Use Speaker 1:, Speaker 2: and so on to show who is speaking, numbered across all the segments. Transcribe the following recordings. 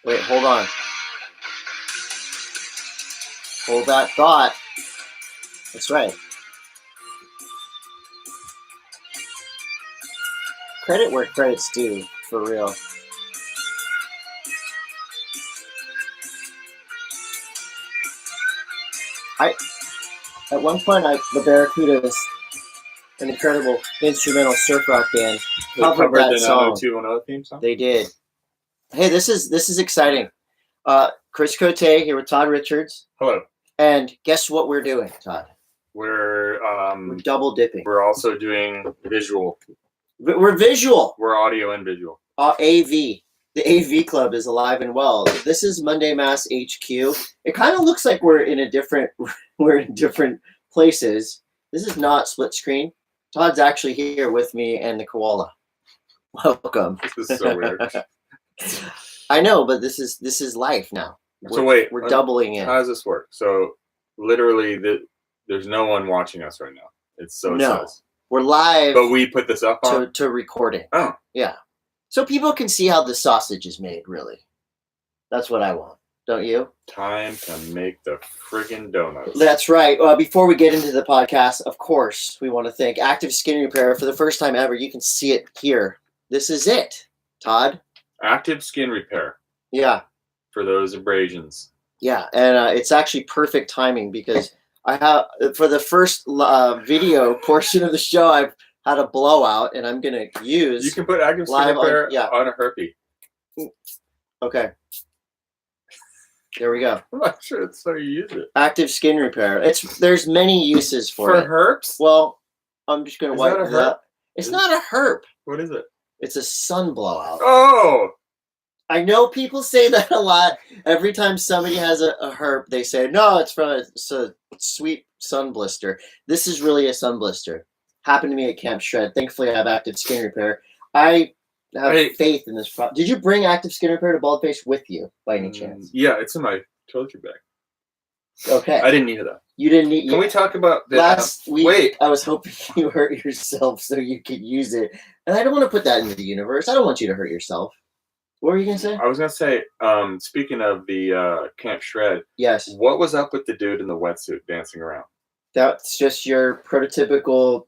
Speaker 1: Wait, hold on. Hold that thought. That's right. Credit where credit's due, for real. At one point, the Barracudas, an incredible instrumental surf rock band, covered that song.
Speaker 2: 210 theme song?
Speaker 1: They did. Hey, this is exciting. Chris Coté here with Todd Richards.
Speaker 2: Hello.
Speaker 1: And guess what we're doing, Todd?
Speaker 2: We're
Speaker 1: double dipping.
Speaker 2: We're also doing visual.
Speaker 1: We're visual.
Speaker 2: We're audio and visual.
Speaker 1: AV. The AV Club is alive and well. This is Monday Mass HQ. It kind of looks like we're in different places. This is not split screen. Todd's actually here with me and the koala. Welcome.
Speaker 2: This is so weird.
Speaker 1: I know, but this is life now. We're doubling in.
Speaker 2: How does this work? So literally, there's no one watching us right now. It's so
Speaker 1: no.
Speaker 2: It says.
Speaker 1: We're live.
Speaker 2: But we put this up on
Speaker 1: to recording.
Speaker 2: Oh,
Speaker 1: yeah. So people can see how the sausage is made. Really, that's what I want. Don't you?
Speaker 2: Time to make the friggin' donuts.
Speaker 1: That's right. Before we get into the podcast, of course, we want to thank Active Skin Repair. For the first time ever, you can see it here. This is it, Todd.
Speaker 2: Active Skin Repair.
Speaker 1: Yeah.
Speaker 2: For those abrasions.
Speaker 1: Yeah, and it's actually perfect timing because I have, for the first video portion of the show, I've had a blowout, and I'm going to use...
Speaker 2: You can put Active Skin Repair on a herpy.
Speaker 1: Okay. There we go.
Speaker 2: I'm not sure that's how you use it.
Speaker 1: Active Skin Repair. There's many uses for it.
Speaker 2: herps?
Speaker 1: Well, I'm just going to wipe it up. It's not a herp.
Speaker 2: What is it?
Speaker 1: It's a sun blowout.
Speaker 2: Oh!
Speaker 1: I know people say that a lot. Every time somebody has a herp, they say, no, it's from a sweet sun blister. This is really a sun blister. Happened to me at Camp Shred. Thankfully, I have Active Skin Repair. I have faith in this product. Did you bring Active Skin Repair to Baldface with you, by any chance?
Speaker 2: Yeah, it's in my toiletry bag.
Speaker 1: Okay.
Speaker 2: I didn't need that.
Speaker 1: You didn't need...
Speaker 2: Can we talk about...
Speaker 1: Last week, I was hoping you hurt yourself so you could use it. And I don't want to put that into the universe. I don't want you to hurt yourself. What were you going to say?
Speaker 2: I was going to say, speaking of the Camp Shred,
Speaker 1: yes.
Speaker 2: What was up with the dude in the wetsuit dancing around? That's
Speaker 1: just your prototypical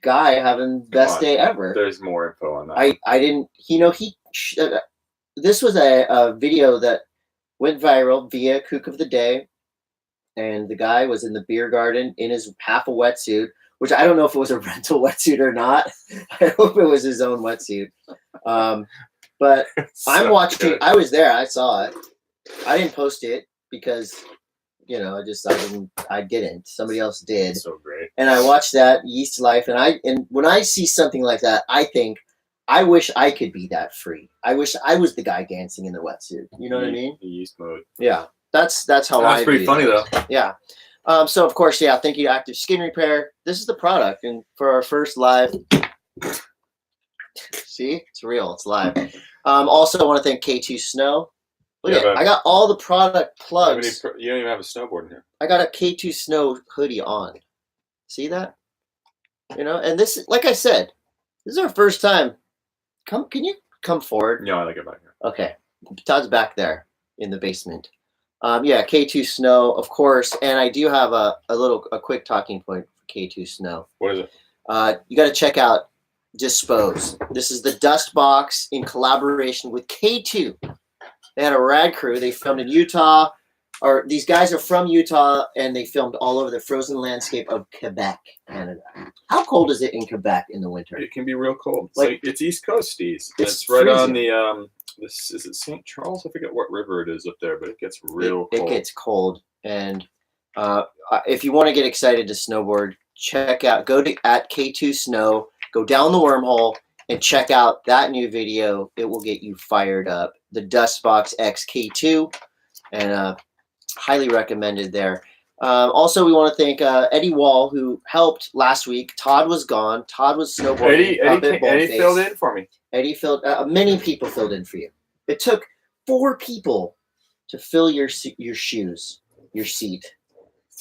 Speaker 1: guy having best day ever.
Speaker 2: There's more info on that.
Speaker 1: I didn't, this was a video that went viral via Kook of the Day, and the guy was in the beer garden in his half a wetsuit, which I don't know if it was a rental wetsuit or not. I hope it was his own wetsuit. But I'm watching. Good. I was there. I saw it. I didn't post it because, I didn't. Somebody else did.
Speaker 2: So great.
Speaker 1: And I watched that Yeast Life, and when I see something like that, I think, I wish I could be that free. I wish I was the guy dancing in the wetsuit. You know what I mean?
Speaker 2: The yeast mode.
Speaker 1: Yeah, that's how
Speaker 2: That's pretty funny though.
Speaker 1: Yeah. So of course, thank you, Active Skin Repair. This is the product, and for our first live. See, it's real. It's live. Also, I want to thank K2 Snow. Look at it. I got all the product plugs.
Speaker 2: You don't even have a snowboard in here.
Speaker 1: I got a K2 Snow hoodie on. See that? And this, like I said, this is our first time. Can you come forward?
Speaker 2: No, I like it back here.
Speaker 1: Okay. Todd's back there in the basement. K2 Snow, of course. And I do have a quick talking point for K2 Snow.
Speaker 2: What is it?
Speaker 1: You got to check out Dispose. This is the dust box in collaboration with K2. They had a rad crew. They filmed in Utah. These guys are from Utah, and they filmed all over the frozen landscape of Quebec, Canada. How cold is it in Quebec in the winter?
Speaker 2: It can be real cold. It's East Coasties. It's right
Speaker 1: freezing.
Speaker 2: On the is it St. Charles? I forget what river it is up there, but it gets real cold.
Speaker 1: It gets cold, and if you want to get excited to snowboard, go to @K2 Snow. Go down the wormhole and check out that new video. It will get you fired up. The Dustbox X K2, and highly recommended there. Also, we want to thank Eddie Wall, who helped last week. Todd was gone. Todd was snowboarding.
Speaker 2: Eddie filled in for me.
Speaker 1: Many people filled in for you. It took 4 people to fill your shoes, your seat.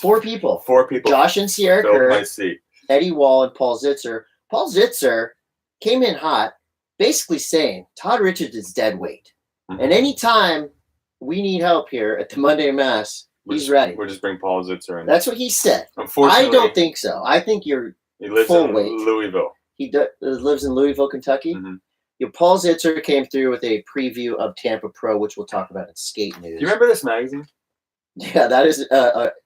Speaker 1: 4 people.
Speaker 2: 4 people.
Speaker 1: Josh and Sierra
Speaker 2: filled
Speaker 1: Kerr,
Speaker 2: my seat.
Speaker 1: Eddie Wall, and Paul Zitzer. Paul Zitzer came in hot, basically saying Todd Richards is dead weight. Mm-hmm. And anytime we need help here at the Monday M.A.S.S. He's ready.
Speaker 2: We'll just bring Paul Zitzer in.
Speaker 1: That's what he said.
Speaker 2: Unfortunately,
Speaker 1: I don't think so. I think you're
Speaker 2: he lives
Speaker 1: full
Speaker 2: in
Speaker 1: weight.
Speaker 2: Louisville.
Speaker 1: He lives in Louisville, Kentucky.
Speaker 2: Mm-hmm.
Speaker 1: Paul Zitzer came through with a preview of Tampa Pro, which we'll talk about in Skate News.
Speaker 2: Do you remember this magazine?
Speaker 1: Yeah, that is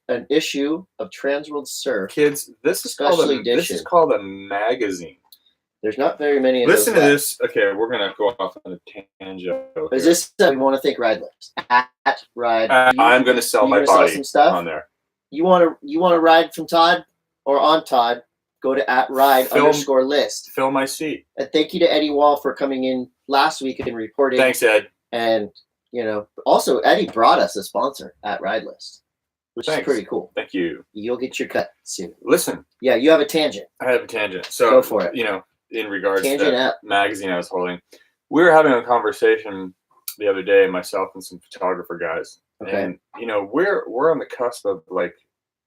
Speaker 1: an issue of Transworld Surf.
Speaker 2: Kids, this is called a magazine.
Speaker 1: There's not very many of
Speaker 2: Listen
Speaker 1: those
Speaker 2: to
Speaker 1: left.
Speaker 2: this. Okay, we're gonna go off on a tangent.
Speaker 1: Is this we want to thank Ride Lips at Ride?
Speaker 2: I'm gonna sell my body
Speaker 1: some stuff
Speaker 2: on there.
Speaker 1: You want to ride from Todd or on Todd? Go to @ride_list.
Speaker 2: Fill my seat.
Speaker 1: And thank you to Eddie Wall for coming in last week and reporting.
Speaker 2: Thanks, Ed.
Speaker 1: And also Eddie brought us a sponsor at Ride List, which is pretty cool.
Speaker 2: Thank you.
Speaker 1: You'll get your cut soon.
Speaker 2: Listen.
Speaker 1: Yeah, you have a tangent.
Speaker 2: I have a tangent. So
Speaker 1: go for it.
Speaker 2: In regards to that magazine I was holding, we were having a conversation the other day, myself and some photographer guys.
Speaker 1: Okay.
Speaker 2: And we're on the cusp of like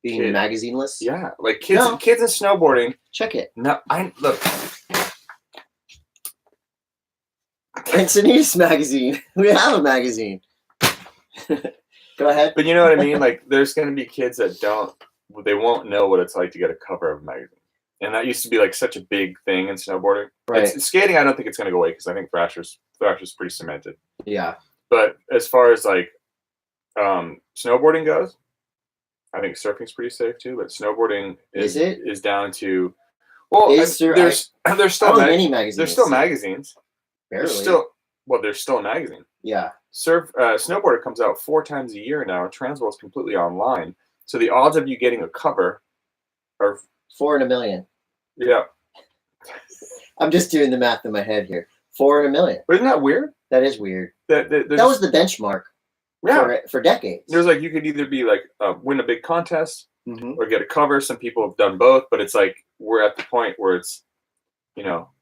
Speaker 1: being magazine list.
Speaker 2: Yeah, like kids and snowboarding.
Speaker 1: Check it.
Speaker 2: No, look.
Speaker 1: Quincy's magazine. We have a magazine. Go ahead.
Speaker 2: But you know what I mean? Like, there's going to be kids that they won't know what it's like to get a cover of a magazine. And that used to be like such a big thing in snowboarding.
Speaker 1: Right.
Speaker 2: Skating, I don't think it's going to go away because I think Thrasher's pretty cemented.
Speaker 1: Yeah.
Speaker 2: But as far as like snowboarding goes, I think surfing's pretty safe too. But snowboarding is down to there's still
Speaker 1: many magazines.
Speaker 2: There's still magazines.
Speaker 1: Barely.
Speaker 2: There's still a magazine.
Speaker 1: Yeah.
Speaker 2: Snowboarder comes out 4 times a year now. Transworld's completely online, so the odds of you getting a cover are
Speaker 1: 4 in a million.
Speaker 2: Yeah.
Speaker 1: I'm just doing the math in my head here. 4 in a million.
Speaker 2: But isn't that weird?
Speaker 1: That is weird. That was the benchmark.
Speaker 2: Yeah.
Speaker 1: For decades.
Speaker 2: There's like you could either be like win a big contest or get a cover. Some people have done both, but it's like we're at the point where it's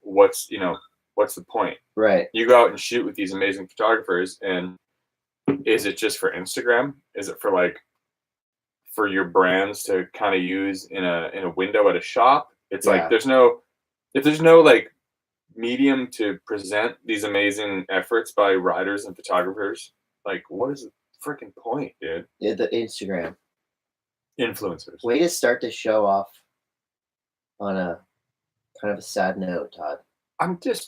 Speaker 2: what's the point?
Speaker 1: Right.
Speaker 2: You go out and shoot with these amazing photographers, and is it just for Instagram? Is it for your brands to kind of use in a window at a shop? It's like if there's no like medium to present these amazing efforts by riders and photographers, like what is the freaking point, dude?
Speaker 1: Yeah, the Instagram
Speaker 2: influencers.
Speaker 1: Way to start the show off on a kind of a sad note, Todd.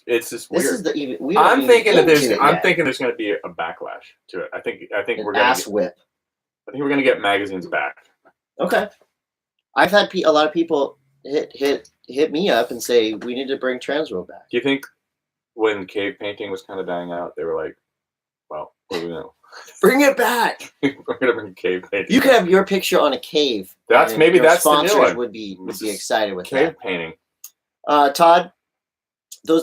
Speaker 2: It's just weird.
Speaker 1: This is the
Speaker 2: I'm thinking there's going to be a backlash to it. I think we're going to
Speaker 1: whip.
Speaker 2: I think we're going to get magazines back.
Speaker 1: Okay. I've had a lot of people hit me up and say we need to bring Transworld back.
Speaker 2: Do you think when cave painting was kind of dying out, they were like, "Well, what do we know?
Speaker 1: Bring it back.
Speaker 2: We're going to bring cave painting."
Speaker 1: You could have your picture on a cave.
Speaker 2: That's the new one.
Speaker 1: Would be excited with
Speaker 2: cave painting.
Speaker 1: Todd.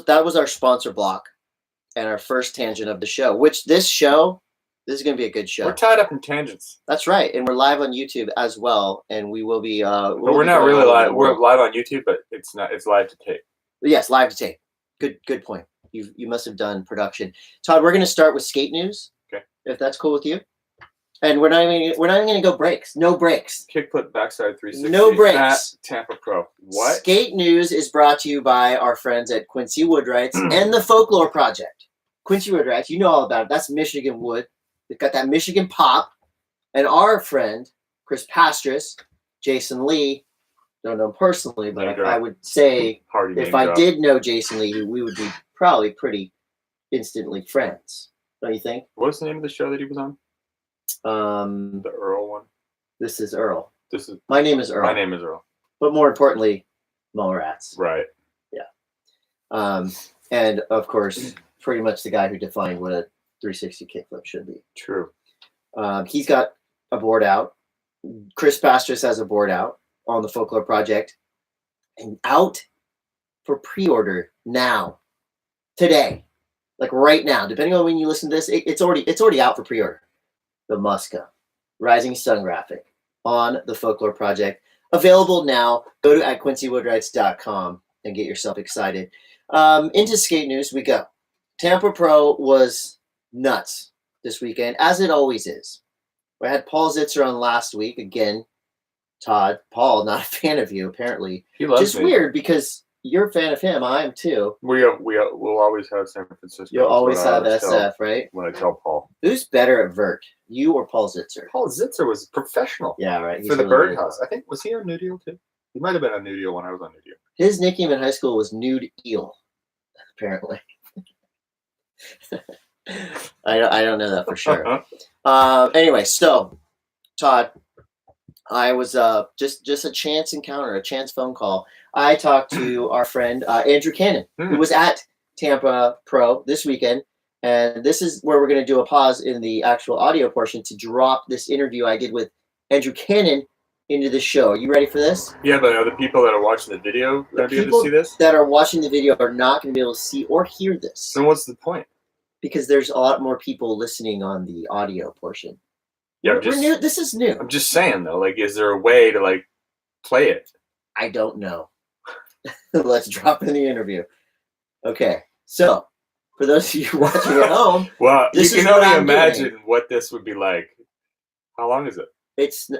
Speaker 1: That was our sponsor block and our first tangent of the show, which this is going to be a good show.
Speaker 2: We're tied up in tangents.
Speaker 1: That's right. And we're live on YouTube as well. And we will be,
Speaker 2: but we're not really live. We're live on YouTube, but it's live to tape.
Speaker 1: Yes. Live to tape. Good point. You must have done production. Todd, we're going to start with skate news.
Speaker 2: Okay.
Speaker 1: If that's cool with you. And we're not even going to go breaks. No breaks.
Speaker 2: Kickflip backside 360.
Speaker 1: No breaks.
Speaker 2: At Tampa Pro. What?
Speaker 1: Skate news is brought to you by our friends at Quincy Woodwrights and the Folklore Project. Quincy Woodwrights, you know all about it. That's Michigan wood. They've got that Michigan pop. And our friend, Chris Pastris, Jason Lee, don't know him personally, but I would say if I did know Jason Lee, we would be probably pretty instantly friends. Don't you think?
Speaker 2: What's the name of the show that he was on? The Earl one.
Speaker 1: This is Earl. My name is Earl.
Speaker 2: My name is Earl.
Speaker 1: But more importantly, Mallrats.
Speaker 2: Right.
Speaker 1: Yeah. And of course, pretty much the guy who defined what a 360 kickflip should be.
Speaker 2: True.
Speaker 1: He's got a board out. Chris Pastris has a board out on the Folklore Project, and out for pre-order now, today, like right now. Depending on when you listen to this, it's already out for pre-order. The Muska Rising Sun graphic on the Folklore Project, available now. Go to @quincywoodwrights.com and get yourself excited. Into skate news we go. Tampa Pro was nuts this weekend, as it always is. We had Paul Zitzer on last week. Again, Todd, Paul, not a fan of you, apparently.
Speaker 2: He loves
Speaker 1: Just
Speaker 2: me.
Speaker 1: weird because you're a fan of him. I am too.
Speaker 2: We'll always have San Francisco.
Speaker 1: You'll always have SF, right?
Speaker 2: When I tell Paul.
Speaker 1: Who's better at vert, you or Paul Zitzer?
Speaker 2: Paul Zitzer was professional.
Speaker 1: Yeah, right.
Speaker 2: He's for the really Birdhouse. I think, was he on New Deal too? He might have been on New Deal when I was on New Deal.
Speaker 1: His nickname in high school was Nude Eel, apparently. I don't know that for sure. Anyway, so Todd, I was just a chance encounter, a chance phone call. I talked to our friend Andrew Cannon, who was at Tampa Pro this weekend, and this is where we're going to do a pause in the actual audio portion to drop this interview I did with Andrew Cannon into the show. Are you ready for this?
Speaker 2: Yeah, but are the people that are watching the video going to be able to see this?
Speaker 1: That are watching the video are not going to be able to see or hear this.
Speaker 2: So what's the point?
Speaker 1: Because there's a lot more people listening on the audio portion.
Speaker 2: Yeah,
Speaker 1: we're new. This is new.
Speaker 2: I'm just saying though, like, is there a way to like play it?
Speaker 1: I don't know. Let's drop in the interview. Okay, so for those of you watching at home,
Speaker 2: well, you can only imagine what this would be like. How long is it?
Speaker 1: It's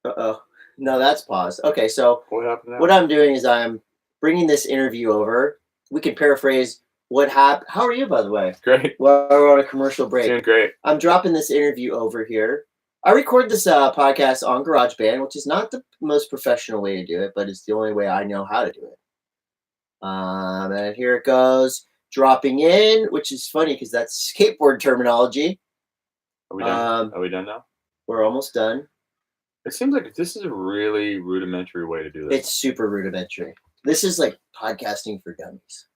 Speaker 1: no, that's paused. Okay, so
Speaker 2: what happened now?
Speaker 1: What I'm doing is I'm bringing this interview over. We can paraphrase what happened. How are you, by the way?
Speaker 2: Great.
Speaker 1: Well, we're on a commercial break.
Speaker 2: Doing great.
Speaker 1: I'm dropping this interview over here. I record this podcast on GarageBand, which is not the most professional way to do it, but it's the only way I know how to do it. And here it goes, dropping in, which is funny because that's skateboard terminology.
Speaker 2: Are we done? Are we done now?
Speaker 1: We're almost done.
Speaker 2: It seems like this is a really rudimentary way to do this.
Speaker 1: It's super rudimentary. This is like podcasting for dummies.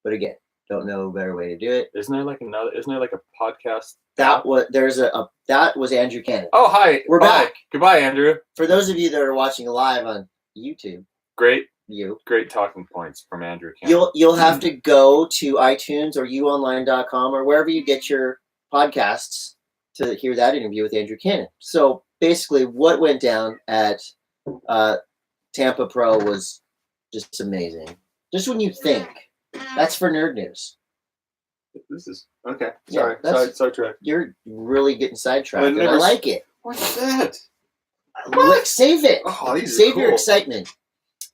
Speaker 1: But again, don't know a better way to do it.
Speaker 2: Isn't there like a podcast?
Speaker 1: That was Andrew Cannon.
Speaker 2: Oh, hi.
Speaker 1: We're back.
Speaker 2: Goodbye, Andrew.
Speaker 1: For those of you that are watching live on YouTube.
Speaker 2: Great talking points from Andrew Cannon.
Speaker 1: You'll have to go to iTunes or uonline.com or wherever you get your podcasts to hear that interview with Andrew Cannon. So basically what went down at Tampa Pro was just amazing. Just when you think. That's for nerd news.
Speaker 2: This is okay. Sorry, sidetrack.
Speaker 1: You're really getting sidetracked. And I like it.
Speaker 2: What's that?
Speaker 1: Look, save it.
Speaker 2: Oh,
Speaker 1: save your excitement.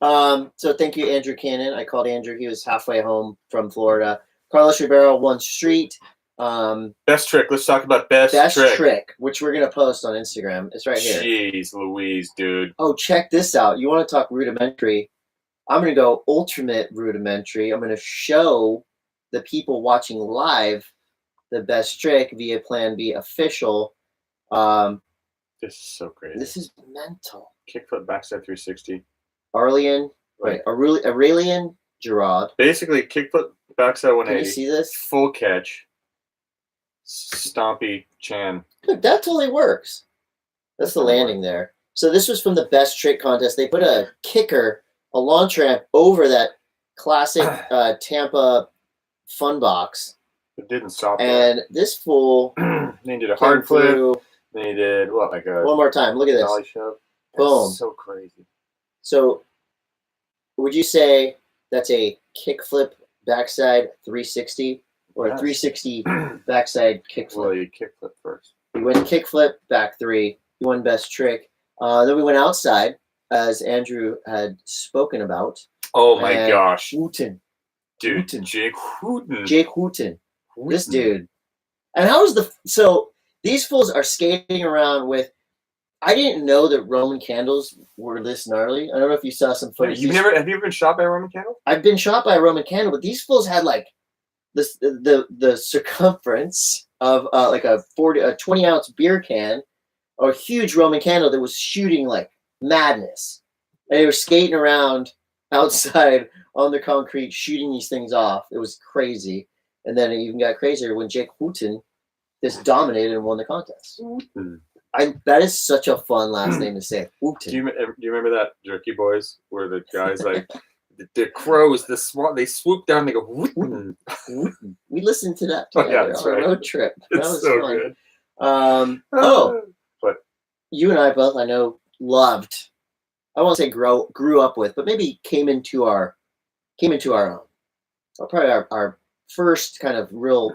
Speaker 1: So thank you, Andrew Cannon. I called Andrew. He was halfway home from Florida. Carlos Ribeiro won street.
Speaker 2: Best trick. Let's talk about best trick,
Speaker 1: which we're gonna post on Instagram. It's right here.
Speaker 2: Jeez Louise, dude.
Speaker 1: Oh, check this out. You want to talk rudimentary? I'm going to go ultimate rudimentary. I'm going to show the people watching live the best trick via Plan B official.
Speaker 2: This is so crazy.
Speaker 1: This is mental.
Speaker 2: Kickflip backside 360.
Speaker 1: Aurelian Gerard.
Speaker 2: Basically, kickflip backside 180.
Speaker 1: Can you see this?
Speaker 2: Full catch. Stompy Chan.
Speaker 1: Look, that totally works. That's the landing there. So this was from the best trick contest. They put a kicker, a launch ramp over that classic Tampa fun box.
Speaker 2: It didn't stop
Speaker 1: and
Speaker 2: there.
Speaker 1: This fool
Speaker 2: they did a hard flip. They did what, like a
Speaker 1: one more time. Look at this.
Speaker 2: Dolly shove.
Speaker 1: Boom.
Speaker 2: So crazy.
Speaker 1: So would you say that's a kickflip backside 360 or a 360 backside kickflip?
Speaker 2: Well, you kickflip first.
Speaker 1: We went kickflip back 3. You won best trick. Then we went outside, as Andrew had spoken about.
Speaker 2: Oh my gosh.
Speaker 1: Wooten.
Speaker 2: Dude, Jake Wooten.
Speaker 1: Jake Wooten. This dude. And how is so these fools are skating around with, I didn't know that Roman candles were this gnarly. I don't know if you saw some footage.
Speaker 2: Have you ever been shot by a Roman candle?
Speaker 1: I've been shot by a Roman candle, but these fools had like this the circumference of like a 20-ounce beer can, a huge Roman candle that was shooting like madness. And they were skating around outside on the concrete, shooting these things off. It was crazy. And then it even got crazier when Jake Wooten just dominated and won the contest.
Speaker 2: Wooten.
Speaker 1: That is such a fun last name to say. Wooten.
Speaker 2: Do you remember that Jerky Boys where the guys like the crows, they swoop down and they go Wooten.
Speaker 1: Wooten. We listened to that together on a road trip. That was
Speaker 2: so
Speaker 1: fun.
Speaker 2: Good.
Speaker 1: But you and I both, I know, loved. I won't say grew up with, but maybe came into our own. Well, probably our first kind of real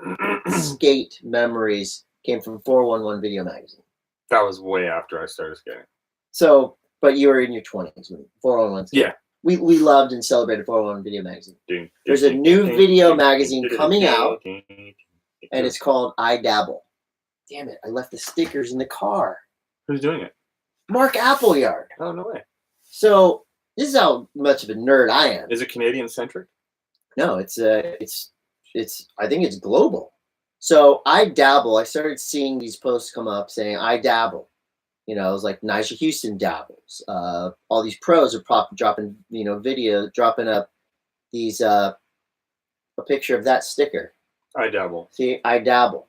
Speaker 1: skate memories came from 411 Video Magazine.
Speaker 2: That was way after I started skating.
Speaker 1: So, but you were in your 20s when 411.
Speaker 2: Yeah.
Speaker 1: we loved and celebrated 411 Video Magazine. There's a new video magazine coming out, and it's called I Dabble. Damn it, I left the stickers in the car.
Speaker 2: Who's doing it?
Speaker 1: Mark Appleyard.
Speaker 2: Oh, no way.
Speaker 1: So this is how much of a nerd I am.
Speaker 2: Is it Canadian centric?
Speaker 1: No, it's I think it's global. So I dabble. I started seeing these posts come up saying I dabble. You know, it was like Nyjah Houston dabbles. All these pros are dropping, dropping up these a picture of that sticker.
Speaker 2: I dabble.
Speaker 1: See, I dabble.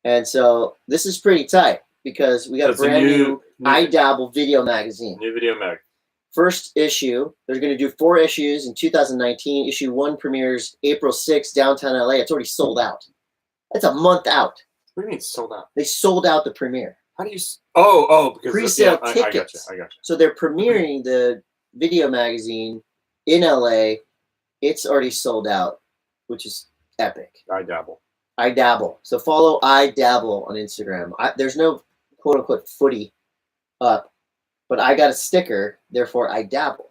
Speaker 1: And so this is pretty tight because we got a brand new I Dabble video magazine.
Speaker 2: New video mag.
Speaker 1: First issue. They're going to do 4 issues in 2019. Issue 1 premieres April 6th, downtown LA. It's already sold out. That's a month out.
Speaker 2: What do you mean sold out?
Speaker 1: They sold out the premiere.
Speaker 2: How do you? Oh, because
Speaker 1: pre-sale tickets.
Speaker 2: I got you.
Speaker 1: So they're premiering the video magazine in LA. It's already sold out, which is epic.
Speaker 2: I dabble.
Speaker 1: I dabble. So follow I Dabble on Instagram. There's no quote unquote footy up, but I got a sticker. Therefore, I dabble.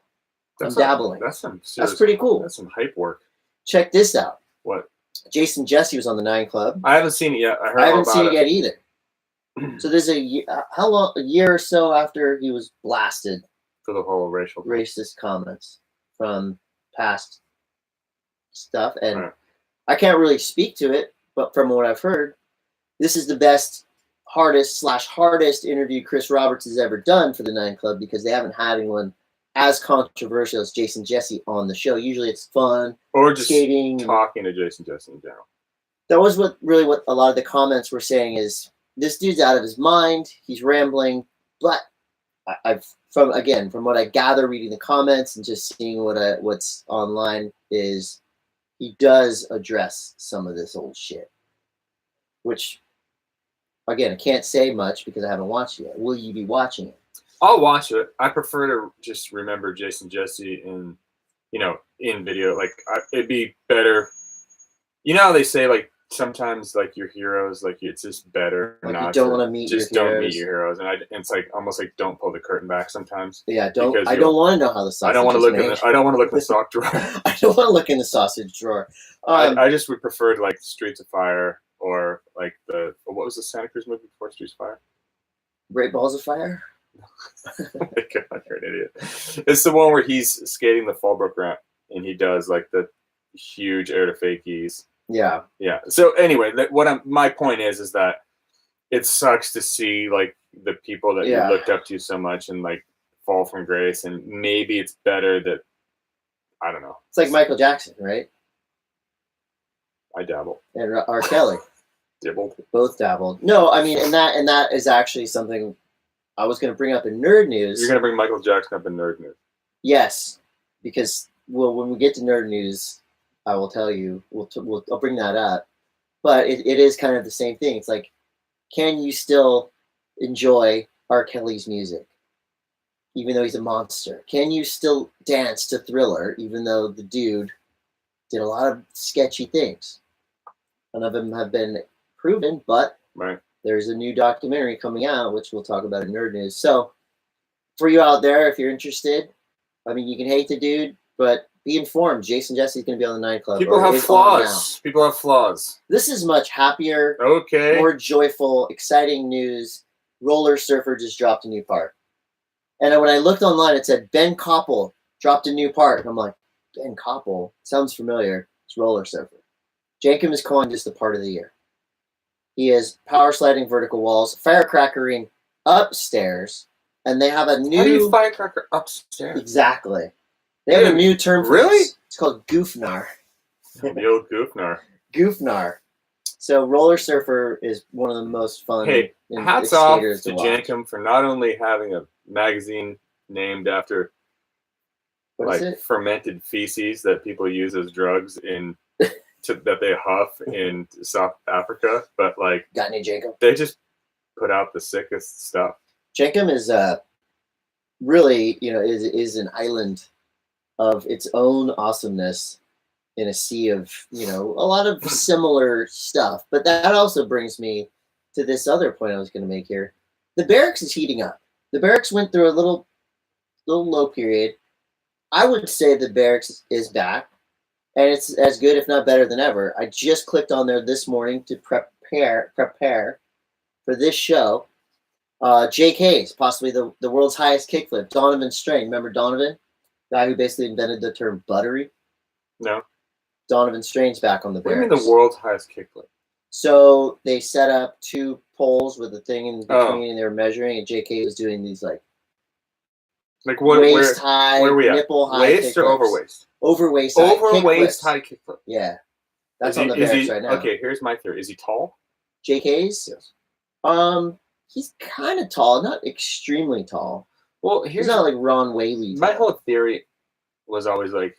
Speaker 1: I'm dabbling. That's pretty cool.
Speaker 2: That's some hype work.
Speaker 1: Check this out.
Speaker 2: What?
Speaker 1: Jason Jesse was on the 9 Club.
Speaker 2: I haven't seen it yet.
Speaker 1: I haven't seen it yet either. So there's a year or so after he was blasted
Speaker 2: for the whole racist
Speaker 1: comments from past stuff, and I can't really speak to it, but from what I've heard, this is the best, hardest interview Chris Roberts has ever done for the 9 Club because they haven't had anyone as controversial as Jason Jesse on the show. Usually it's fun
Speaker 2: or just
Speaker 1: skating,
Speaker 2: talking to Jason Jesse in general.
Speaker 1: That was what a lot of the comments were saying is this dude's out of his mind. He's rambling, but from what I gather reading the comments and just seeing what's online is he does address some of this old shit, which again I can't say much because I haven't watched it yet. Will you be watching it?
Speaker 2: I'll watch it. I prefer to just remember Jason Jesse in video. Like it'd be better. You know how they say like sometimes like your heroes, like it's just better
Speaker 1: like
Speaker 2: not
Speaker 1: you don't want to meet
Speaker 2: just
Speaker 1: your heroes.
Speaker 2: Don't meet your heroes, and it's like almost like don't pull the curtain back sometimes.
Speaker 1: Yeah, I don't want to know how the sausage.
Speaker 2: I don't want to look in the sock drawer.
Speaker 1: I don't want to look in the sausage drawer.
Speaker 2: I just would prefer like Streets of Fire or like what was the Santa Cruz movie before Streets of Fire?
Speaker 1: Great Balls of Fire.
Speaker 2: Oh my God, you're an idiot. It's the one where he's skating the Fallbrook ramp and he does like the huge air to fakies.
Speaker 1: Yeah.
Speaker 2: So anyway, my point is that it sucks to see like the people that you looked up to so much and like fall from grace, and maybe it's better that I don't know.
Speaker 1: It's like Michael Jackson, right?
Speaker 2: I dabble.
Speaker 1: And R. Kelly.
Speaker 2: Dibbled.
Speaker 1: Both dabbled. No, I mean, and that is actually something I was going to bring up in nerd news.
Speaker 2: You're going to bring Michael Jackson up in nerd news.
Speaker 1: Yes, because when we get to nerd news, I will tell you. I'll bring that up. But it is kind of the same thing. It's like, can you still enjoy R. Kelly's music, even though he's a monster? Can you still dance to Thriller, even though the dude did a lot of sketchy things? None of them have been proven, but there's a new documentary coming out, which we'll talk about in Nerd News. So for you out there, if you're interested, I mean, you can hate the dude, but be informed. Jason Jesse's going to be on the 9 Club.
Speaker 2: People have flaws.
Speaker 1: This is much happier, more joyful, exciting news. Rollersurfer just dropped a new part. And when I looked online, it said Ben Koppel dropped a new part. And I'm like, Ben Koppel? Sounds familiar. It's Rollersurfer. Jankum is calling this the part of the year. He is power sliding vertical walls, firecrackering upstairs, and they have a new...
Speaker 2: How do you firecracker upstairs?
Speaker 1: Exactly. They have a new term for this. It's called goofnar.
Speaker 2: The old goofnar.
Speaker 1: Goofnar. So Rollersurfer is one of the most fun
Speaker 2: hats off to Jankum for not only having a magazine named after fermented feces that people use as drugs that they huff in South Africa, but like
Speaker 1: got any Jankum?
Speaker 2: They just put out the sickest stuff.
Speaker 1: Jankum is really, is an island of its own awesomeness in a sea of, a lot of similar stuff. But that also brings me to this other point I was going to make here. The barracks is heating up. The barracks went through a little low period. I would say the Barracks is back, and it's as good, if not better than ever. I just clicked on there this morning to prepare for this show. JK's, possibly the world's highest kickflip. Donovan Strain. Remember Donovan? Guy who basically invented the term buttery?
Speaker 2: No.
Speaker 1: Donovan Strain's back on the Barracks.
Speaker 2: What do you mean the world's highest kickflip?
Speaker 1: So they set up 2 poles with a thing in between, and they were measuring, and JK was doing these like
Speaker 2: what,
Speaker 1: waist high,
Speaker 2: where are we at?
Speaker 1: nipple high
Speaker 2: Waist or
Speaker 1: kickflips.
Speaker 2: over waist?
Speaker 1: Over waist high.
Speaker 2: Over waist high kickflip.
Speaker 1: Yeah. That's on the Barracks right now.
Speaker 2: Okay, here's my theory. Is he tall?
Speaker 1: JK's?
Speaker 2: Yes.
Speaker 1: He's kind of tall, not extremely tall.
Speaker 2: Well,
Speaker 1: he's not like Ron Whaley.
Speaker 2: My whole theory was always like,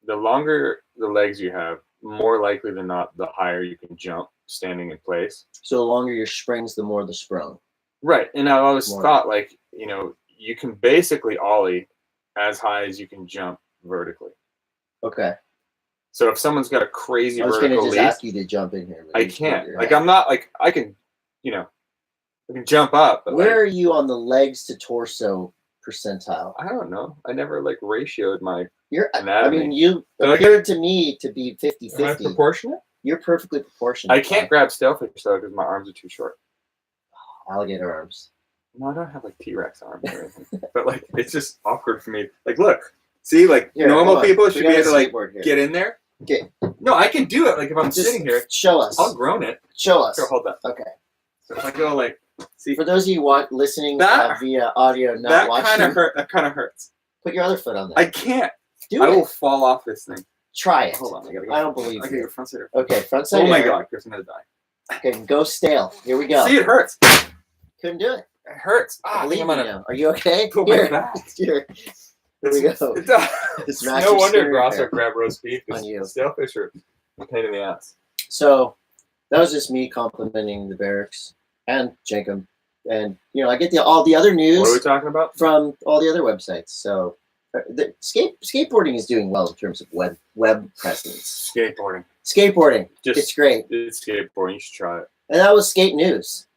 Speaker 2: the longer the legs you have, more likely than not, the higher you can jump standing in place.
Speaker 1: So the longer your springs, the more the sprung.
Speaker 2: Right, and I always thought, like, you can basically ollie as high as you can jump vertically.
Speaker 1: Okay.
Speaker 2: So if someone's got a crazy vertical leap,
Speaker 1: I was going to just ask you to jump in here.
Speaker 2: I can't. Like, I'm not like I can, I can jump up. But
Speaker 1: where are you on the legs to torso percentile?
Speaker 2: I don't know. I never like ratioed my anatomy.
Speaker 1: I mean, you appeared to me to be 50-50.
Speaker 2: Am I proportionate?
Speaker 1: You're perfectly proportionate.
Speaker 2: I can't grab stalefish though because my arms are too short.
Speaker 1: Alligator arms.
Speaker 2: No, I don't have like T-Rex arms or anything. But like, it's just awkward for me. Like, look, see, like normal people should be able to like get in there.
Speaker 1: Okay.
Speaker 2: No, I can do it. Like if I'm just sitting here,
Speaker 1: show us.
Speaker 2: I'll groan it.
Speaker 1: Show us.
Speaker 2: Here, hold that.
Speaker 1: Okay.
Speaker 2: So if I go like, see,
Speaker 1: for those of you listening via audio, not watching,
Speaker 2: that kind of hurts.
Speaker 1: Put your other foot on there.
Speaker 2: I can't.
Speaker 1: Do it.
Speaker 2: I will fall off this thing.
Speaker 1: Try it.
Speaker 2: Hold on, I gotta go.
Speaker 1: I don't believe
Speaker 2: you. Okay, front sider.
Speaker 1: Okay, front sider.
Speaker 2: Oh my god, Chris, I'm gonna die.
Speaker 1: Okay, go stale. Here we go.
Speaker 2: See, it hurts.
Speaker 1: Couldn't do it.
Speaker 2: It hurts.
Speaker 1: I believe me now. Are you okay?
Speaker 2: Put my back.
Speaker 1: Here we go.
Speaker 2: It's no wonder Grosser grab roast beef.
Speaker 1: On you.
Speaker 2: Stalefish are a pain in the ass.
Speaker 1: So that was just me complimenting the Barracks and Jenkum. And, I get all the other news.
Speaker 2: What are we talking about?
Speaker 1: From all the other websites. So the skateboarding is doing well in terms of web presence. Skateboarding. It's great.
Speaker 2: It's skateboarding. You should try it.
Speaker 1: And that was Skate News,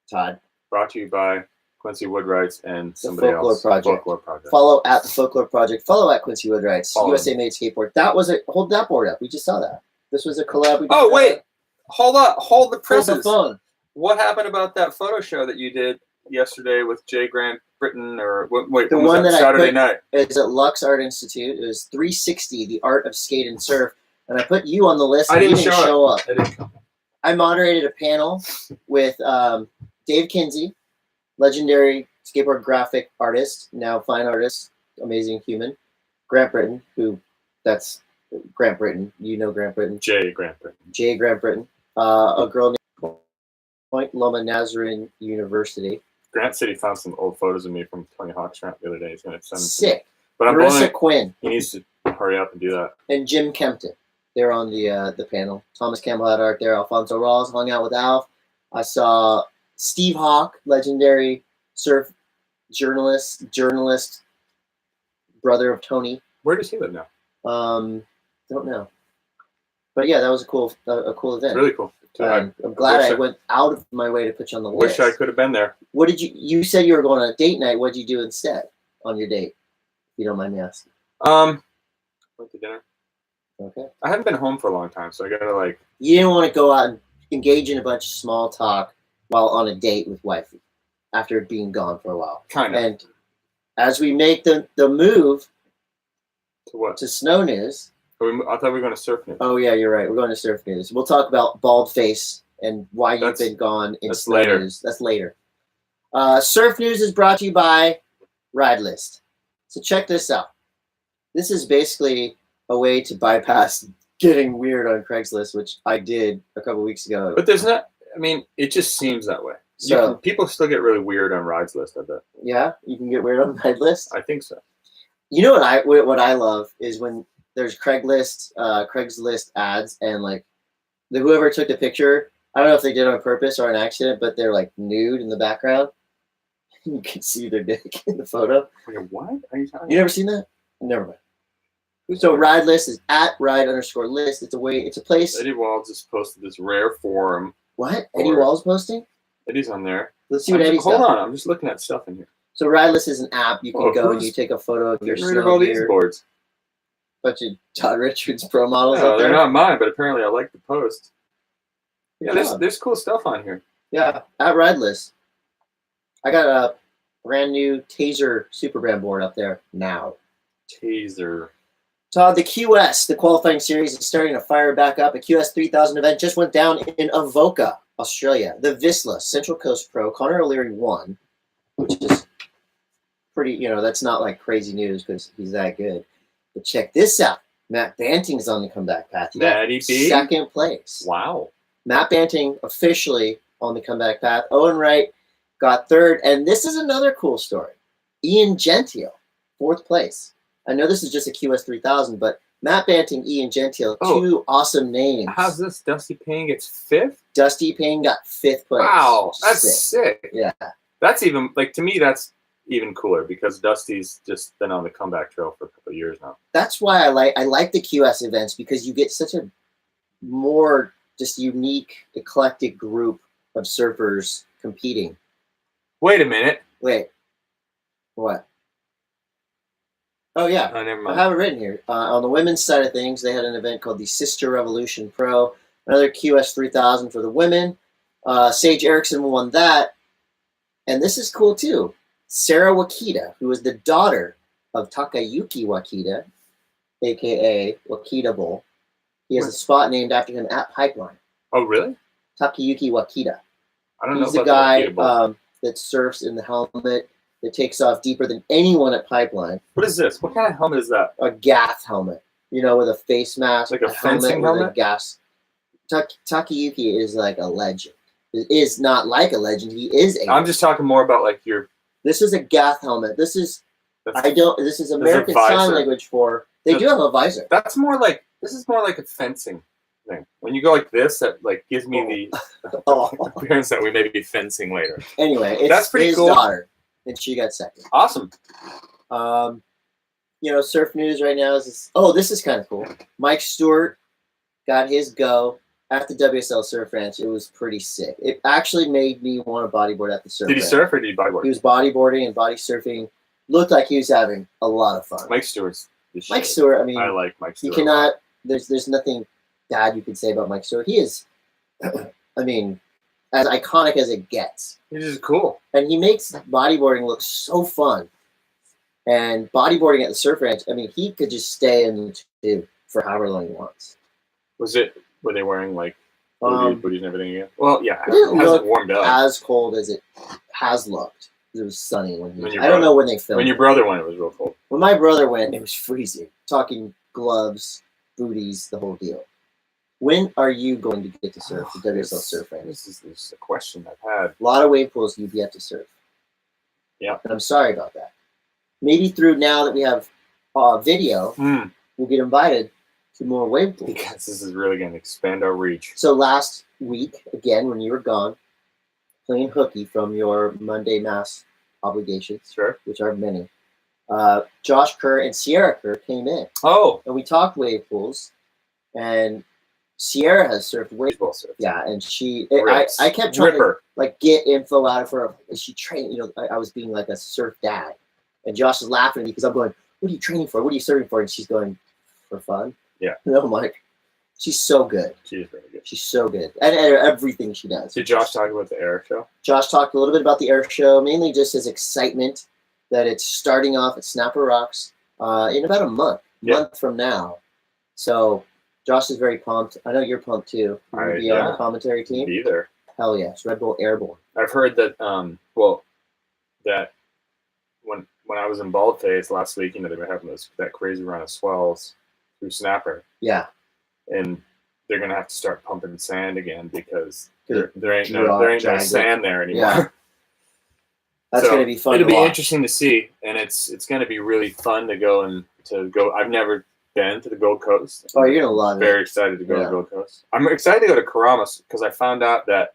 Speaker 1: Todd.
Speaker 2: Brought to you by Quincy Woodwrights and somebody else.
Speaker 1: Folklore Project. Follow at the Folklore Project. Follow at Quincy Woodwrights. USA made skateboard. That was hold that board up. We just saw that. This was a collab. We
Speaker 2: did wait. Hold up. Hold the presses.
Speaker 1: Hold the phone.
Speaker 2: What happened about that photo show that you did yesterday with Jay Grant Britain or wait,
Speaker 1: the one that
Speaker 2: Saturday night?
Speaker 1: It's at Lux Art Institute. It was 360, the art of skate and surf. And I put you on the list. And you didn't show up. I moderated a panel with Dave Kinsey, legendary skateboard graphic artist, now fine artist, amazing human. Grant Britain, that's Grant Britain. You know Grant Britain.
Speaker 2: Jay Grant
Speaker 1: Britain. A girl named Point Loma Nazarene University.
Speaker 2: Grant said he found some old photos of me from Tony Hawk's Ramp the other day. He's going to send them.
Speaker 1: Sick.
Speaker 2: But I'm
Speaker 1: Marissa Quinn.
Speaker 2: He needs to hurry up and do that.
Speaker 1: And Jim Kempton. They're on the panel. Thomas Campbell had art there. Alfonso Rawls hung out with Alf. I saw Steve Hawk, legendary surf journalist, brother of Tony.
Speaker 2: Where does he live now?
Speaker 1: Don't know. But yeah, that was a cool event.
Speaker 2: Really cool.
Speaker 1: I'm glad I went out of my way to put you on the list.
Speaker 2: Wish I could have been there.
Speaker 1: What did you said you were going on a date night. What did you do instead on your date? If you don't mind me asking.
Speaker 2: Went to dinner.
Speaker 1: Okay.
Speaker 2: I haven't been home for a long time, so I gotta like.
Speaker 1: You didn't want to go out and engage in a bunch of small talk while on a date with wifey after being gone for a while.
Speaker 2: Kind of.
Speaker 1: And as we make the move
Speaker 2: to what?
Speaker 1: To snow news.
Speaker 2: I thought we were going to surf news.
Speaker 1: Oh yeah, you're right. We're going to surf news. We'll talk about bald face and why you've been gone in snow news. That's later. Surf news is brought to you by Ride List. So check this out. This is basically a way to bypass getting weird on Craigslist, which I did a couple weeks ago.
Speaker 2: But there's not. I mean, it just seems that way. So people still get really weird on Rides List, I bet. Yeah, you can get weird on Ride List. I think so.
Speaker 1: You know what I love is when there's Craigslist ads and like whoever took the picture. I don't know if they did it on purpose or an accident, but they're like nude in the background. You can see their dick in the photo.
Speaker 2: Wait, what are you talking about?
Speaker 1: You never seen that? Never mind. So Ride List is at ride_list. It's a place.
Speaker 2: Eddie Walls just posted this rare forum.
Speaker 1: What? Eddie Walls posting?
Speaker 2: Eddie's on there.
Speaker 1: Let's see what Eddie's
Speaker 2: hold on, I'm just looking at stuff in here.
Speaker 1: So Ride List is an app. You can go and you take a photo of your snow
Speaker 2: all these boards.
Speaker 1: bunch of Todd Richards pro models
Speaker 2: No,
Speaker 1: out there.
Speaker 2: they're not mine, but apparently I like the post. Yeah, there's cool stuff on here.
Speaker 1: Yeah, at Redless. I got a brand new Taser Super Brand board up there now.
Speaker 2: Taser.
Speaker 1: Todd, the QS, the qualifying series, is starting to fire back up. A QS 3000 event just went down in Avoca, Australia. The Visla Central Coast Pro, Connor O'Leary won, which is pretty, that's not like crazy news because he's that good. But check this out. Matt Banting's on the comeback path.
Speaker 2: Maddie B?
Speaker 1: Second place.
Speaker 2: Wow.
Speaker 1: Matt Banting officially on the comeback path. Owen Wright got third. And this is another cool story. Ian Gentile, fourth place. I know this is just a QS 3000, but Matt Banting, Ian Gentile, two awesome names.
Speaker 2: How's this? Dusty Payne gets fifth?
Speaker 1: Dusty Payne got fifth place.
Speaker 2: Wow, that's sick.
Speaker 1: Yeah.
Speaker 2: That's even, to me, that's even cooler because Dusty's just been on the comeback trail for a couple of years now.
Speaker 1: That's why I like the QS events because you get such a more just unique, eclectic group of surfers competing.
Speaker 2: Wait a minute.
Speaker 1: Wait. What? Oh, yeah.
Speaker 2: Oh, never mind.
Speaker 1: I have it written here. On the women's side of things, they had an event called the Sister Revolution Pro. Another QS 3000 for the women. Sage Erickson won that. And this is cool, too. Sarah Wakita, who is the daughter of Takayuki Wakita, a.k.a. Wakita Bowl. He has a spot named after him at Pipeline.
Speaker 2: Oh, really?
Speaker 1: Takayuki Wakita.
Speaker 2: I don't know.
Speaker 1: He's the guy that surfs in the helmet that takes off deeper than anyone at Pipeline.
Speaker 2: What is this? What kind of helmet is that?
Speaker 1: A Gath helmet, with a face mask.
Speaker 2: Like a fencing helmet?
Speaker 1: With a gas. Takayuki is like a legend. It is not like a legend. He is a
Speaker 2: I'm just talking more about like your...
Speaker 1: This is a Gath helmet. This is American Sign Language for... They do have a visor.
Speaker 2: This is more like a fencing thing. When you go like this, that like gives me the appearance that we may be fencing later.
Speaker 1: Anyway, it's
Speaker 2: that's pretty
Speaker 1: his
Speaker 2: cool.
Speaker 1: daughter, and she got second.
Speaker 2: Awesome.
Speaker 1: Surf news right now is this. Oh, this is kind of cool. Mike Stewart got his go at the WSL Surf Ranch. It was pretty sick. It actually made me want to bodyboard at the surf.
Speaker 2: Did he surf or did he bodyboard?
Speaker 1: He was bodyboarding and body surfing. Looked like he was having a lot of fun.
Speaker 2: Mike Stewart.
Speaker 1: I mean,
Speaker 2: I like Mike Stewart.
Speaker 1: You cannot. There's nothing bad you could say about Mike Stewart. He is, I mean, as iconic as it gets.
Speaker 2: He's just cool,
Speaker 1: and he makes bodyboarding look so fun. And bodyboarding at the surf ranch, I mean, he could just stay in the tube for however long he wants.
Speaker 2: Were they wearing like booties and everything again? Well, yeah,
Speaker 1: it
Speaker 2: hasn't warmed up.
Speaker 1: As cold as it has looked. It was sunny I don't know when they filmed.
Speaker 2: When your brother went, it was real cold.
Speaker 1: When my brother went, it was freezing. Talking gloves, booties, the whole deal. When are you going to get to surf the WSL Surf Ranch?
Speaker 2: This is a question I've had.
Speaker 1: A lot of wave pools you've yet to surf.
Speaker 2: Yeah.
Speaker 1: And I'm sorry about that. Maybe through now that we have video, we'll get invited to more wave pools.
Speaker 2: Because this is really going to expand our reach.
Speaker 1: So last week, again, when you were gone, playing hooky from your Monday M.A.S.S obligations,
Speaker 2: sure,
Speaker 1: which are many, Josh Kerr and Sierra Kerr came in.
Speaker 2: Oh.
Speaker 1: And we talked wave pools, and Sierra has surfed wave pools. Yeah, and I kept trying to like get info out of her. Is she trained? I was being like a surf dad, and Josh is laughing at me because I'm going, "What are you training for? What are you surfing for?" And she's going, "For fun."
Speaker 2: Yeah.
Speaker 1: And I'm like, she's so good.
Speaker 2: She is very good.
Speaker 1: She's so good, and everything she does.
Speaker 2: Did Josh talk about the air show?
Speaker 1: Josh talked a little bit about the air show, mainly just his excitement that it's starting off at Snapper Rocks in about a month from now. So Josh is very pumped. I know you're pumped too. You're going to be on the commentary team.
Speaker 2: Be there.
Speaker 1: Hell yes, Red Bull Airborne.
Speaker 2: I've heard that. That when I was in Baldface last week, they were having that crazy run of swells through Snapper.
Speaker 1: Yeah.
Speaker 2: And they're gonna have to start pumping sand again because there ain't no sand there anymore. Yeah.
Speaker 1: That's gonna be fun.
Speaker 2: It'll be interesting to see, and it's gonna be really fun to go. I've never been to the Gold Coast.
Speaker 1: Oh, you're gonna love it.
Speaker 2: Very excited to go to the Gold Coast. I'm excited to go to Karamas because I found out that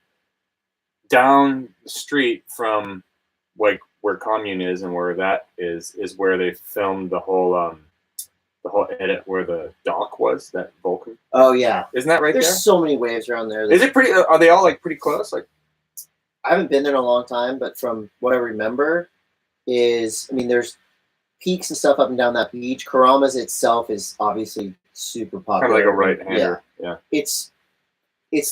Speaker 2: down the street from like where Commune is and where that is where they filmed the whole edit where the dock was, that Vulcan.
Speaker 1: Oh yeah,
Speaker 2: isn't that right?
Speaker 1: There's so many waves around there.
Speaker 2: Is it pretty? Are they all like pretty close? Like,
Speaker 1: I haven't been there in a long time, but from what I remember, there's peaks and stuff up and down that beach. Karama's itself is obviously super popular.
Speaker 2: Kind of like a right-hander. Yeah.
Speaker 1: It's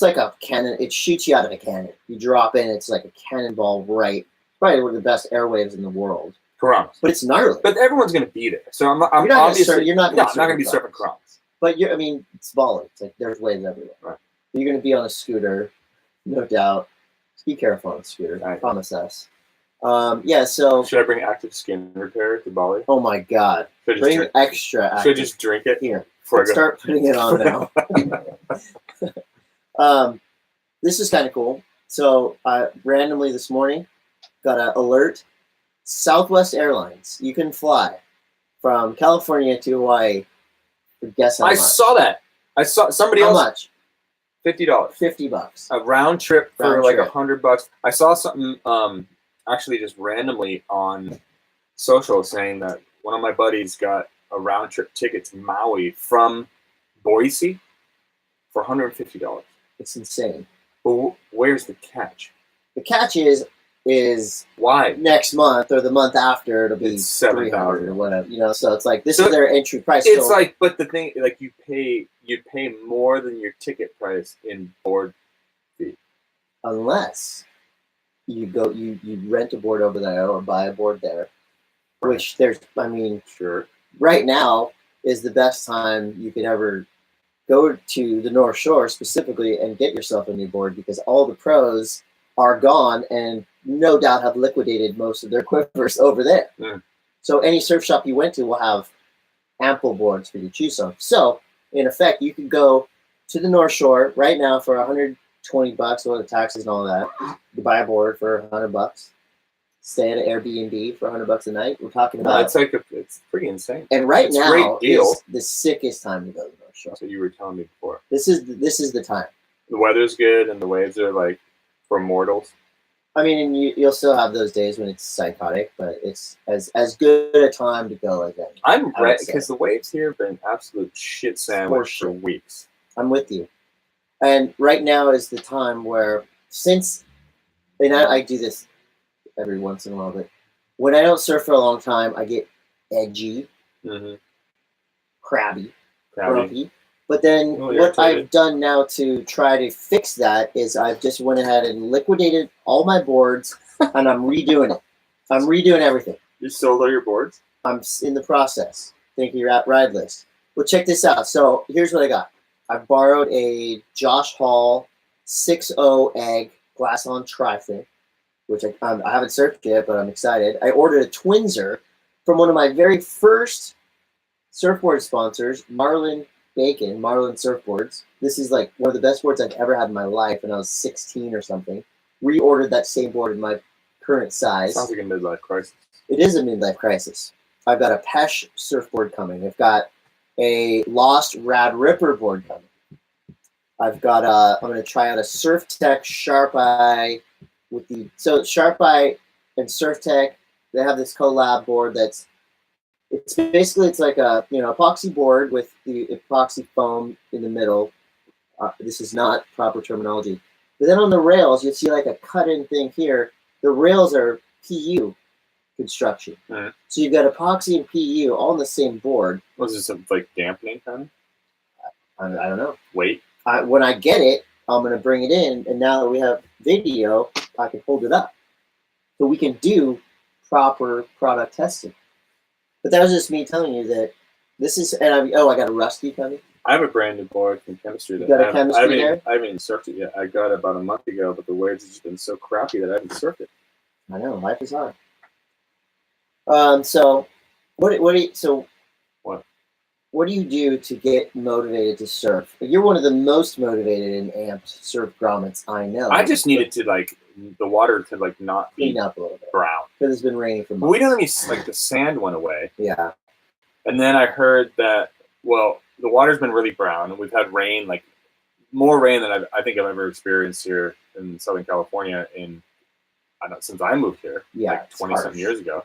Speaker 1: like a cannon. It shoots you out of a cannon. You drop in, it's like a cannonball right. Probably one of the best airwaves in the world.
Speaker 2: Karama's.
Speaker 1: But it's gnarly.
Speaker 2: But everyone's going to be there. So I'm
Speaker 1: you're not
Speaker 2: obviously...
Speaker 1: You're not going to
Speaker 2: be surfing Karama's.
Speaker 1: But I mean, it's Bali. It's like there's waves everywhere.
Speaker 2: Right.
Speaker 1: You're going to be on a scooter, no doubt. Just be careful on a scooter. I promise us. Yeah, so...
Speaker 2: Should I bring active skin repair to Bali?
Speaker 1: Oh my God. Bring extra active.
Speaker 2: Should I just drink it?
Speaker 1: Here. Start putting it on now. This is kind of cool. So randomly this morning, got an alert. Southwest Airlines. You can fly from California to Hawaii. Guess how much?
Speaker 2: I saw that. I saw somebody else.
Speaker 1: How much?
Speaker 2: $50.
Speaker 1: $50.
Speaker 2: A round trip for like $100. I saw something actually just randomly on social saying that one of my buddies got a round trip ticket to Maui from Boise for $150.
Speaker 1: It's insane.
Speaker 2: But where's the catch?
Speaker 1: The catch is
Speaker 2: why
Speaker 1: next month or the month after it'll be $300 or whatever. You know, so it's like this is their entry price.
Speaker 2: It's like, but the thing, like you pay more than your ticket price in board fee,
Speaker 1: unless you go you rent a board over there or buy a board there, which there's. I mean,
Speaker 2: sure.
Speaker 1: Right now is the best time you could ever go to the North Shore specifically and get yourself a new board because all the pros are gone and no doubt have liquidated most of their quivers over there.
Speaker 2: Mm.
Speaker 1: So any surf shop you went to will have ample boards for you to choose from. So in effect, you could go to the North Shore right now for $120 with the taxes and all that. You buy a board for $100. Stay at an Airbnb for $100 a night. We're talking about
Speaker 2: it's pretty insane.
Speaker 1: And right
Speaker 2: it's
Speaker 1: now
Speaker 2: great deal.
Speaker 1: Is the sickest time to go to the North Shore.
Speaker 2: So you were telling me before.
Speaker 1: This is the time.
Speaker 2: The weather's good and the waves are like for mortals.
Speaker 1: I mean, and you'll still have those days when it's psychotic, but it's as good a time to go as any.
Speaker 2: I'm ready because the waves here have been absolute shit sandwich for weeks.
Speaker 1: I'm with you. And right now is the time where and I do this every once in a while, but when I don't surf for a long time, I get edgy, crabby, grumpy. But then what I've done now to try to fix that is I've just went ahead and liquidated all my boards, and I'm redoing it. I'm redoing everything.
Speaker 2: You sold all your boards?
Speaker 1: I'm in the process. Think of your ride list. Well, check this out. So here's what I got. I borrowed a Josh Hall 6.0 egg glass on tri-fin, which I haven't surfed yet, but I'm excited. I ordered a Twinser from one of my very first surfboard sponsors, Marlin Surfboards. This is like one of the best boards I've ever had in my life, and I was 16 or something. Reordered that same board in my current size.
Speaker 2: Sounds like a midlife crisis.
Speaker 1: It is a midlife crisis. I've got a Pesh surfboard coming. I've got a Lost Rad Ripper board coming. I've got I'm going to try out a Surf Tech Sharp Eye so Sharp Eye and Surf Tech, they have this collab board it's like a epoxy board with the epoxy foam in the middle. This is not proper terminology. But then on the rails, you'll see like a cut-in thing here. The rails are PU construction.
Speaker 2: Mm-hmm.
Speaker 1: So you've got epoxy and PU all on the same board.
Speaker 2: Was this some like dampening kind
Speaker 1: of? I don't know.
Speaker 2: Weight?
Speaker 1: When I get it, I'm going to bring it in, and now that we have video, I can hold it up. So we can do proper product testing. But that was just me telling you that this is, and I got a Rusty coming.
Speaker 2: I have a brand new board from Chemistry.
Speaker 1: You got a Chemistry there?
Speaker 2: I haven't even surfed it yet. I got it about a month ago, but the waves have just been so crappy that I haven't surfed it.
Speaker 1: I know, life is hard. So what do you do to get motivated to surf? You're one of the most motivated and amped surf grommets I know.
Speaker 2: I just needed to the water to not be
Speaker 1: clean up a little bit
Speaker 2: brown
Speaker 1: because it's been raining for months.
Speaker 2: But we didn't have any the sand went away.
Speaker 1: Yeah.
Speaker 2: And then I heard that the water's been really brown. We've had rain, more rain than I think I've ever experienced here in Southern California since I moved here.
Speaker 1: Yeah,
Speaker 2: 20-something years ago.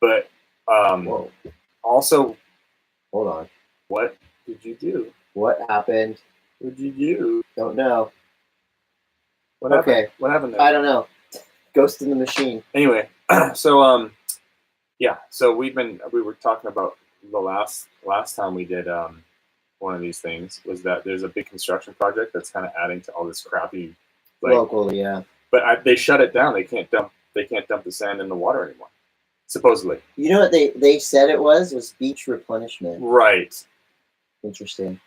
Speaker 2: But
Speaker 1: whoa.
Speaker 2: Also,
Speaker 1: hold on.
Speaker 2: What did you do?
Speaker 1: What happened?
Speaker 2: What did you do?
Speaker 1: Don't know.
Speaker 2: What happened? What happened there?
Speaker 1: I don't know. Ghost in the machine.
Speaker 2: Anyway, so Yeah. So we were talking about the last time we did one of these things was that there's a big construction project that's kind of adding to all this crappy
Speaker 1: local, yeah.
Speaker 2: But they shut it down. They can't dump the sand in the water anymore. Supposedly.
Speaker 1: You know what they said it was beach replenishment.
Speaker 2: Right.
Speaker 1: Interesting.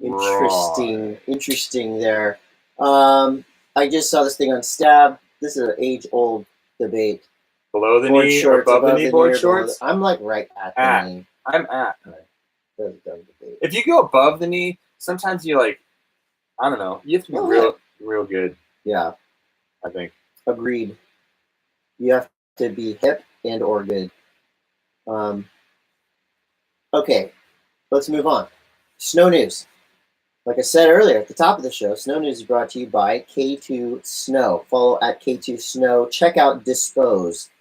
Speaker 2: Right.
Speaker 1: Interesting there. I just saw this thing on Stab. This is an age-old debate.
Speaker 2: Below the knee, shorts, above the knee board shorts?
Speaker 1: I'm like right at the knee.
Speaker 2: I'm at.
Speaker 1: Right.
Speaker 2: If you go above the knee, sometimes you like, I don't know, you have to be real good.
Speaker 1: Yeah.
Speaker 2: I think.
Speaker 1: Agreed. You have to be hip and or good. Okay, let's move on. Snow news. Like I said earlier at the top of the show, Snow News is brought to you by K2 Snow. Follow at K2 Snow. Check out Dispose,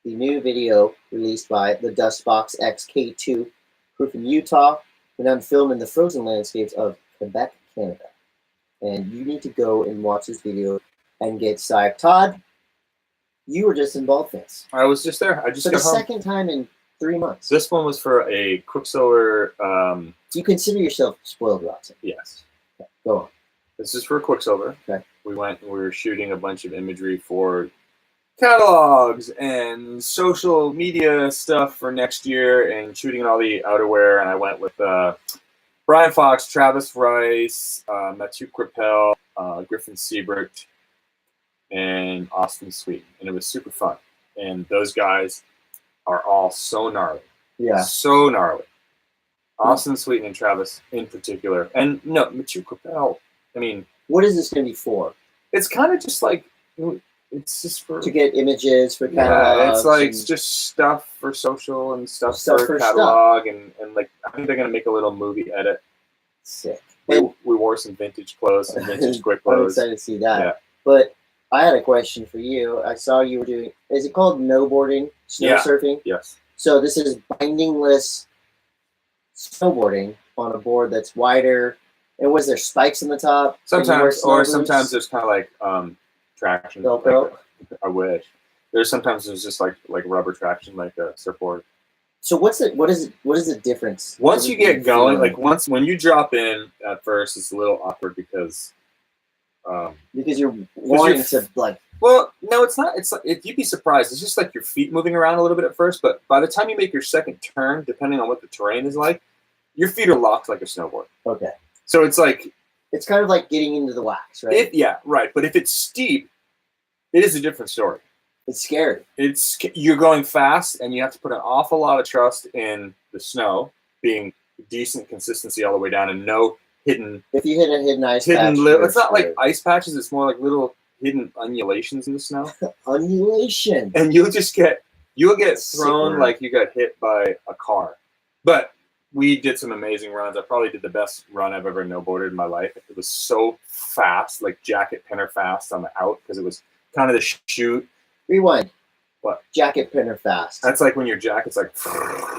Speaker 1: the new video released by the Dustbox X K2 crew from Utah, renowned film in the frozen landscapes of Quebec, Canada. And you need to go and watch this video and get psyched. Todd, you were just in Baldfence.
Speaker 2: I was just there. I just got home.
Speaker 1: For the second time in 3 months.
Speaker 2: This one was for a Quicksilver.
Speaker 1: Do you consider yourself spoiled rotten?
Speaker 2: Yes.
Speaker 1: Okay, go on.
Speaker 2: This is for Quicksilver.
Speaker 1: Okay.
Speaker 2: We were shooting a bunch of imagery for catalogs and social media stuff for next year and shooting all the outerwear. And I went with Brian Fox, Travis Rice, Mathieu Crepel, Griffin Siebert, and Austin Sweet. And it was super fun. And those guys are all so gnarly.
Speaker 1: Yeah.
Speaker 2: So gnarly. Austin Sweet and Travis in particular. And no, Mathieu Crepel, I mean.
Speaker 1: What is this going to be for?
Speaker 2: It's kind of just like, it's just for.
Speaker 1: To get images for catalogs.
Speaker 2: Yeah, it's like just stuff for social and stuff for catalog. And like, I think they're going to make a little movie edit.
Speaker 1: Sick.
Speaker 2: We wore some vintage clothes, some vintage quick clothes.
Speaker 1: I'm excited to see that.
Speaker 2: Yeah.
Speaker 1: But I had a question for you. I saw you were doing, is it called snowboarding? Snow surfing?
Speaker 2: Yes.
Speaker 1: So this is bindingless snowboarding on a board that's wider. And was there spikes on the top?
Speaker 2: Sometimes, or sometimes there's kind of like traction.
Speaker 1: Velcro?
Speaker 2: Like I wish. There's just like rubber traction, like a surfboard.
Speaker 1: So what is the difference?
Speaker 2: Once you get going, like when you drop in at first, it's a little awkward because
Speaker 1: you're wanting to like.
Speaker 2: Well, no, it's not. It's like you'd be surprised. It's just like your feet moving around a little bit at first, but by the time you make your second turn, depending on what the terrain is like, your feet are locked like a snowboard.
Speaker 1: Okay.
Speaker 2: So it's like
Speaker 1: it's kind of like getting into the wax, right?
Speaker 2: Yeah, right. But if it's steep, it is a different story.
Speaker 1: It's scary.
Speaker 2: You're going fast, and you have to put an awful lot of trust in the snow being decent consistency all the way down, and no hidden.
Speaker 1: If you hit a hidden ice patch,
Speaker 2: it's not like ice patches. It's more like little hidden undulations in the snow.
Speaker 1: Undulation.
Speaker 2: And you'll get thrown like you got hit by a car. But we did some amazing runs. I probably did the best run I've ever snowboarded in my life. It was so fast, like jacket pinner fast on the out, because it was kind of the shoot.
Speaker 1: Rewind.
Speaker 2: What?
Speaker 1: Jacket pinner fast.
Speaker 2: That's like when your jacket's like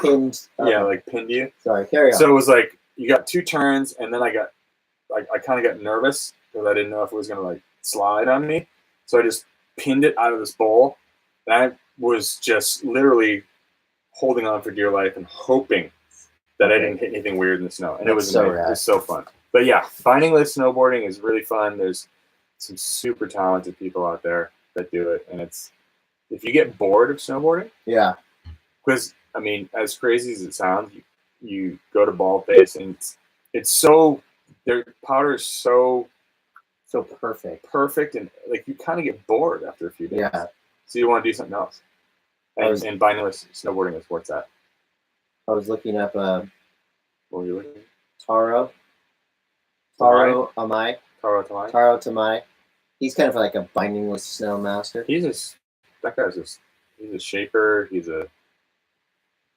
Speaker 1: pinned.
Speaker 2: Yeah, like pinned you.
Speaker 1: Sorry, carry on.
Speaker 2: So it was like you got 2 turns, and then I kind of got nervous because I didn't know if it was gonna like slide on me. So I just pinned it out of this bowl. And I was just literally holding on for dear life and hoping that I didn't hit anything weird in the snow. And it was amazing. It was so fun. But yeah, bindingless snowboarding is really fun. There's some super talented people out there that do it, and if you get bored of snowboarding, because I mean, as crazy as it sounds, you go to Baldface and it's so their powder is so perfect, and like you kind of get bored after a few days.
Speaker 1: Yeah.
Speaker 2: So you want to do something else, and bindingless snowboarding is where it's at.
Speaker 1: I was looking up
Speaker 2: what were you looking at?
Speaker 1: Taro Tamai. He's kind of like a bindingless snow master.
Speaker 2: He's a shaper. He's a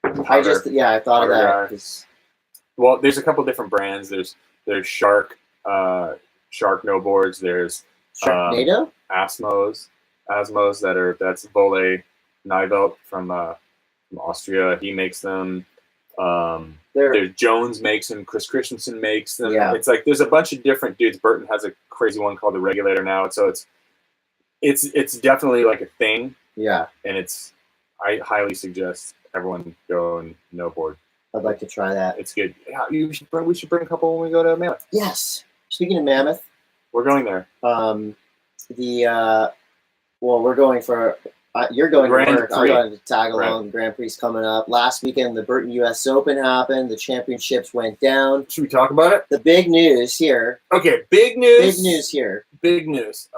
Speaker 1: I thought of that.
Speaker 2: Well, there's a couple different brands. There's Shark no boards. There's
Speaker 1: Sharknado?
Speaker 2: Asmos that's Volle Nivelt from Austria. He makes them. There's Jones makes them. Chris Christensen makes them.
Speaker 1: Yeah.
Speaker 2: It's like there's a bunch of different dudes. Burton has a crazy one called the Regulator now. So it's definitely like a thing.
Speaker 1: Yeah.
Speaker 2: And I highly suggest everyone go and snowboard.
Speaker 1: I'd like to try that.
Speaker 2: It's good. Yeah, we should bring a couple when we go to Mammoth.
Speaker 1: Yes. Speaking of Mammoth,
Speaker 2: we're going there.
Speaker 1: We're going for. You're going to work. I'm going to tag along.
Speaker 2: Right.
Speaker 1: The Grand Prix coming up. Last weekend, the Burton U.S. Open happened. The championships went down.
Speaker 2: Should we talk about it?
Speaker 1: The big news here.
Speaker 2: Okay, big news.
Speaker 1: Big news here.
Speaker 2: Big news.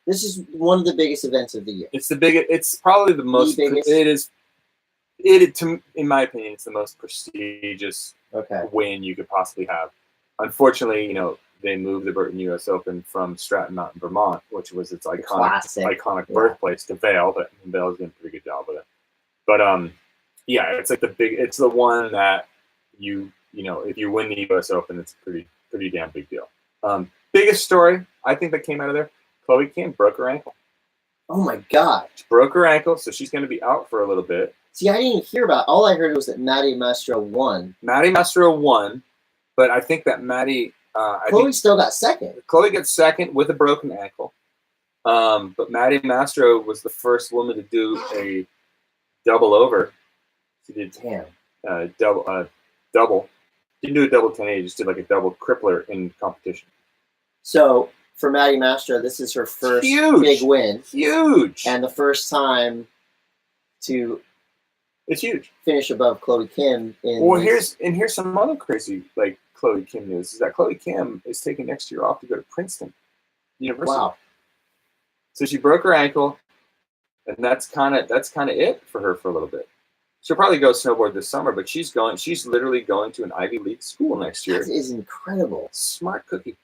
Speaker 1: This is one of the biggest events of the year.
Speaker 2: It's the biggest. It's probably the most.
Speaker 1: Biggest.
Speaker 2: It is. In my opinion, it's the most prestigious win you could possibly have. Unfortunately, they moved the Burton U.S. Open from Stratton Mountain, Vermont, which was its iconic birthplace, to Vail. But Vail's doing a pretty good job with it. But it's like it's the one that if you win the U.S. Open, it's a pretty damn big deal. Biggest story I think that came out of there: Chloe Kim broke her ankle.
Speaker 1: Oh my God!
Speaker 2: She broke her ankle, so she's going to be out for a little bit.
Speaker 1: See, I didn't hear about. All I heard was that Mastro won.
Speaker 2: Mastro won, but I think that Maddie.
Speaker 1: Chloe still got second.
Speaker 2: Chloe got second with a broken ankle. But Maddie Mastro was the first woman to do a double over. She did double. Didn't do a double 1080, just did like a double crippler in competition.
Speaker 1: So for Maddie Mastro, this is her first big win.
Speaker 2: Huge.
Speaker 1: And the first time to
Speaker 2: it's huge.
Speaker 1: Finish above Chloe Kim
Speaker 2: here's some other crazy Chloe Kim news is that Chloe Kim is taking next year off to go to Princeton University. Wow. So she broke her ankle, and that's kind of it for her for a little bit. She'll probably go snowboard this summer, but she's literally going to an Ivy League school next year.
Speaker 1: That is incredible.
Speaker 2: Smart cookie.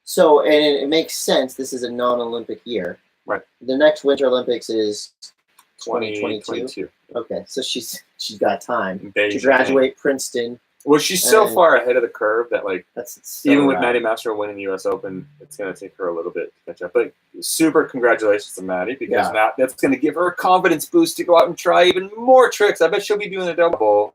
Speaker 1: So, and it makes sense. This is a non-Olympic year.
Speaker 2: Right.
Speaker 1: The next Winter Olympics is
Speaker 2: 2022.
Speaker 1: Okay, so she's got time
Speaker 2: to
Speaker 1: graduate Princeton.
Speaker 2: Well, she's so far ahead of the curve that
Speaker 1: that's so
Speaker 2: even with Maddie Mastro winning the U.S. Open, it's going to take her a little bit to catch up. But super congratulations to Maddie, because now that's going to give her a confidence boost to go out and try even more tricks. I bet she'll be doing a double.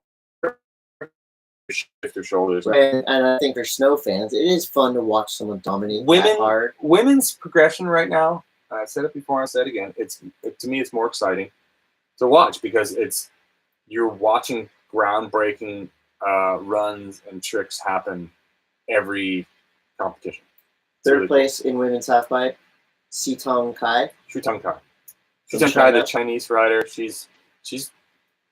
Speaker 2: Shift her shoulders.
Speaker 1: And I think for snow fans, it is fun to watch someone dominate that hard.
Speaker 2: Women's progression right now, I said it before, I said it again, to me it's more exciting to watch, because you're watching groundbreaking runs and tricks happen every competition.
Speaker 1: Third place in women's halfpipe, Sitong Kai.
Speaker 2: Sitong Kai, the Chinese rider, she's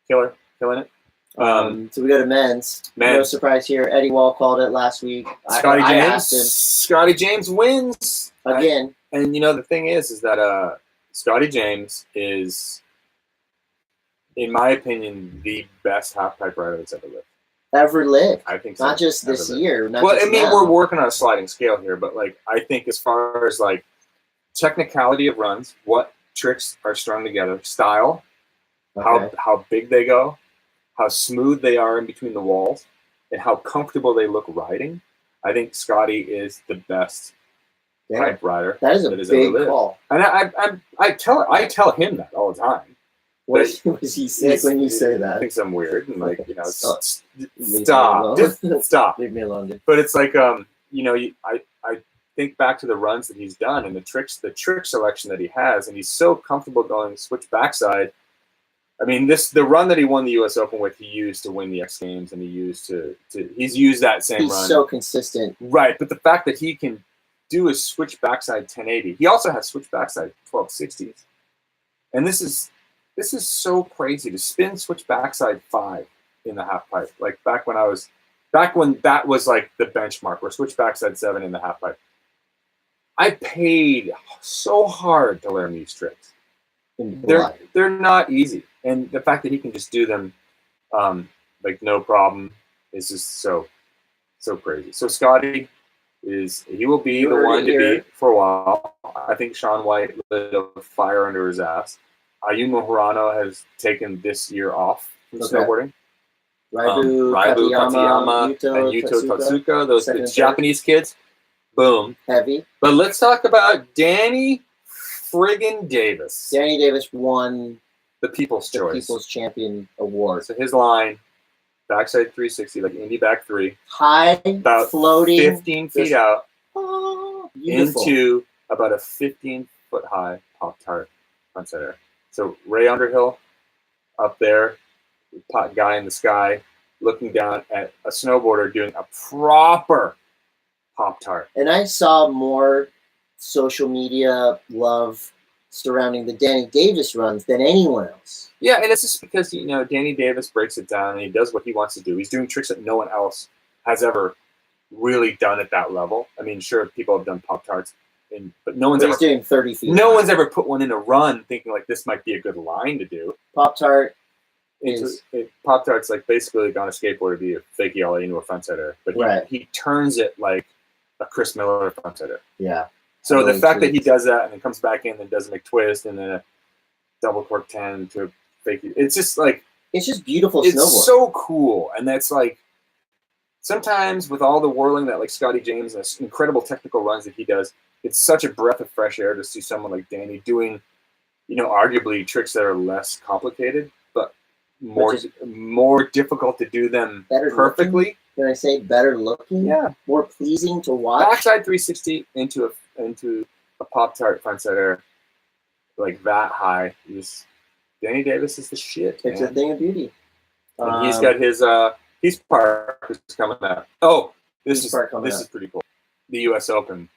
Speaker 2: killing it.
Speaker 1: So we go to men's. No surprise here. Eddie Wall called it last week.
Speaker 2: Scotty James wins
Speaker 1: again.
Speaker 2: And the thing is that Scotty James is, in my opinion, the best halfpipe rider that's ever lived. I think so.
Speaker 1: Not just this year.
Speaker 2: We're working on a sliding scale here, but I think as far as technicality of runs, what tricks are strung together, style, how big they go, how smooth they are in between the walls, and how comfortable they look riding, I think Scotty is the best pipe rider.
Speaker 1: That is a big call.
Speaker 2: And I tell him that all the time.
Speaker 1: Was he sick when you say that?
Speaker 2: He thinks I'm weird and stop. Stop.
Speaker 1: Leave me alone.
Speaker 2: But it's I think back to the runs that he's done and the trick selection that he has, and he's so comfortable going switch backside. I mean, the run that he won the U.S. Open with, he used to win the X Games, and he's used that same run.
Speaker 1: He's so consistent.
Speaker 2: Right, but the fact that he can do a switch backside 1080, he also has switch backside 1260s, and this is so crazy to spin switch backside 5 in the half pipe. Back when that was the benchmark, where switch backside 7 in the half pipe. I paid so hard to learn these tricks. They're not easy, and the fact that he can just do them no problem is just so crazy. So Scotty he will be the one to beat for a while. I think Sean White lit a fire under his ass. Ayumu Hirano has taken this year off from snowboarding.
Speaker 1: Raibu
Speaker 2: Katayama, and Yuto Tatsuka, those Japanese kids. Boom.
Speaker 1: Heavy.
Speaker 2: But let's talk about Danny friggin' Davis.
Speaker 1: Danny Davis won
Speaker 2: the People's Choice.
Speaker 1: People's Champion Award.
Speaker 2: So his line, backside 360, Indy back 3.
Speaker 1: High,
Speaker 2: about
Speaker 1: floating.
Speaker 2: 15 feet out
Speaker 1: beautiful.
Speaker 2: Into about a 15-foot high Pop-Tart frontside air. So Ray Underhill up there, guy in the sky, looking down at a snowboarder doing a proper Pop-Tart.
Speaker 1: And I saw more social media love surrounding the Danny Davis runs than anyone else.
Speaker 2: Yeah, and it's just because, you know, Danny Davis breaks it down and he does what he wants to do. He's doing tricks that no one else has ever really done at that level. I mean, sure, people have done Pop-Tarts, but no one's ever
Speaker 1: doing 30 feet.
Speaker 2: No one's ever put one in a run thinking like this might be a good line to do.
Speaker 1: Pop-Tart
Speaker 2: Pop-Tart's like basically like on a skateboard to be a fakie ollie into a frontsider, but he turns it like a Chris Miller frontsider.
Speaker 1: Yeah.
Speaker 2: So really the fact that he does that and then comes back in and does a McTwist and then a double cork 10 to a fakie, it's just like
Speaker 1: it's just beautiful.
Speaker 2: It's
Speaker 1: snowboard.
Speaker 2: So cool, and that's like sometimes with all the whirling that like Scotty James and the incredible technical runs that he does, it's such a breath of fresh air to see someone like Danny doing, you know, arguably tricks that are less complicated, but more difficult to do them perfectly.
Speaker 1: Looking? Can I say better looking?
Speaker 2: Yeah.
Speaker 1: More pleasing to watch.
Speaker 2: Backside 360 into a Pop-Tart frontsider like that high. Danny Davis is the shit.
Speaker 1: It's a thing of beauty.
Speaker 2: And he's got his Peace Park is coming out. Oh, this is pretty cool. The U.S. Open.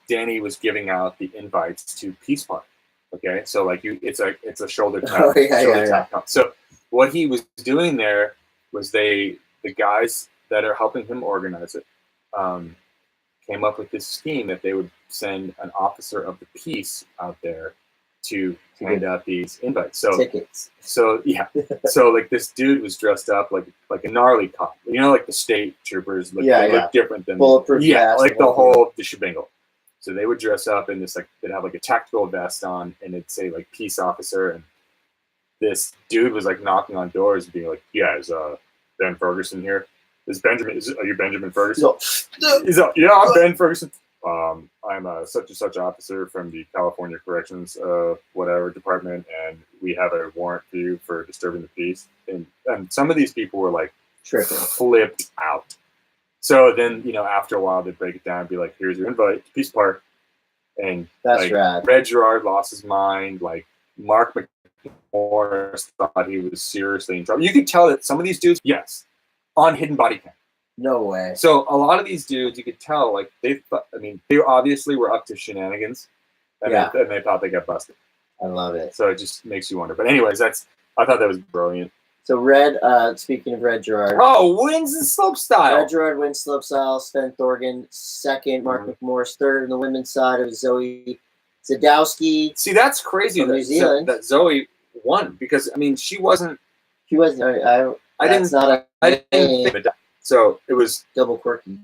Speaker 2: Danny was giving out the invites to Peace Park. Okay, so like it's a shoulder tap. Tap. So what he was doing there was the guys that are helping him organize it came up with this scheme that they would send an officer of the peace out there to hand out these invites. So
Speaker 1: tickets.
Speaker 2: So yeah. So like this dude was dressed up like a gnarly cop. You know, like the state troopers look different than
Speaker 1: bulletproof.
Speaker 2: Like the shebang. So they would dress up in this, like, they'd have like a tactical vest on and it'd say like peace officer. And this dude was like knocking on doors and being like, yeah, is Ben Ferguson here? Are you Benjamin Ferguson? He's like, yeah, I'm Ben Ferguson. I'm a such and such officer from the California Corrections, whatever department. And we have a warrant for you for disturbing the peace. And some of these people were like flipped out. So then, you know, after a while, they'd break it down and be like, here's your invite to Peace Park. And
Speaker 1: that's
Speaker 2: like,
Speaker 1: rad.
Speaker 2: Red Gerard lost his mind. Like, Mark McMorris thought he was seriously in trouble. You could tell that some of these dudes, on hidden body cam.
Speaker 1: No way.
Speaker 2: So a lot of these dudes, you could tell, like, they obviously were up to shenanigans. And they thought they got busted.
Speaker 1: I love it.
Speaker 2: So it just makes you wonder. But anyways, I thought that was brilliant.
Speaker 1: So Red, speaking of Red Gerard.
Speaker 2: Oh, wins in slopestyle.
Speaker 1: Red Gerard wins slopestyle. Sven Thorgan second. Mark McMorris third. On the women's side, it was Zoe Zadowski.
Speaker 2: See, that's crazy
Speaker 1: from New Zealand.
Speaker 2: That Zoe won because I mean she wasn't.
Speaker 1: She wasn't. I didn't.
Speaker 2: So it was
Speaker 1: double quirky.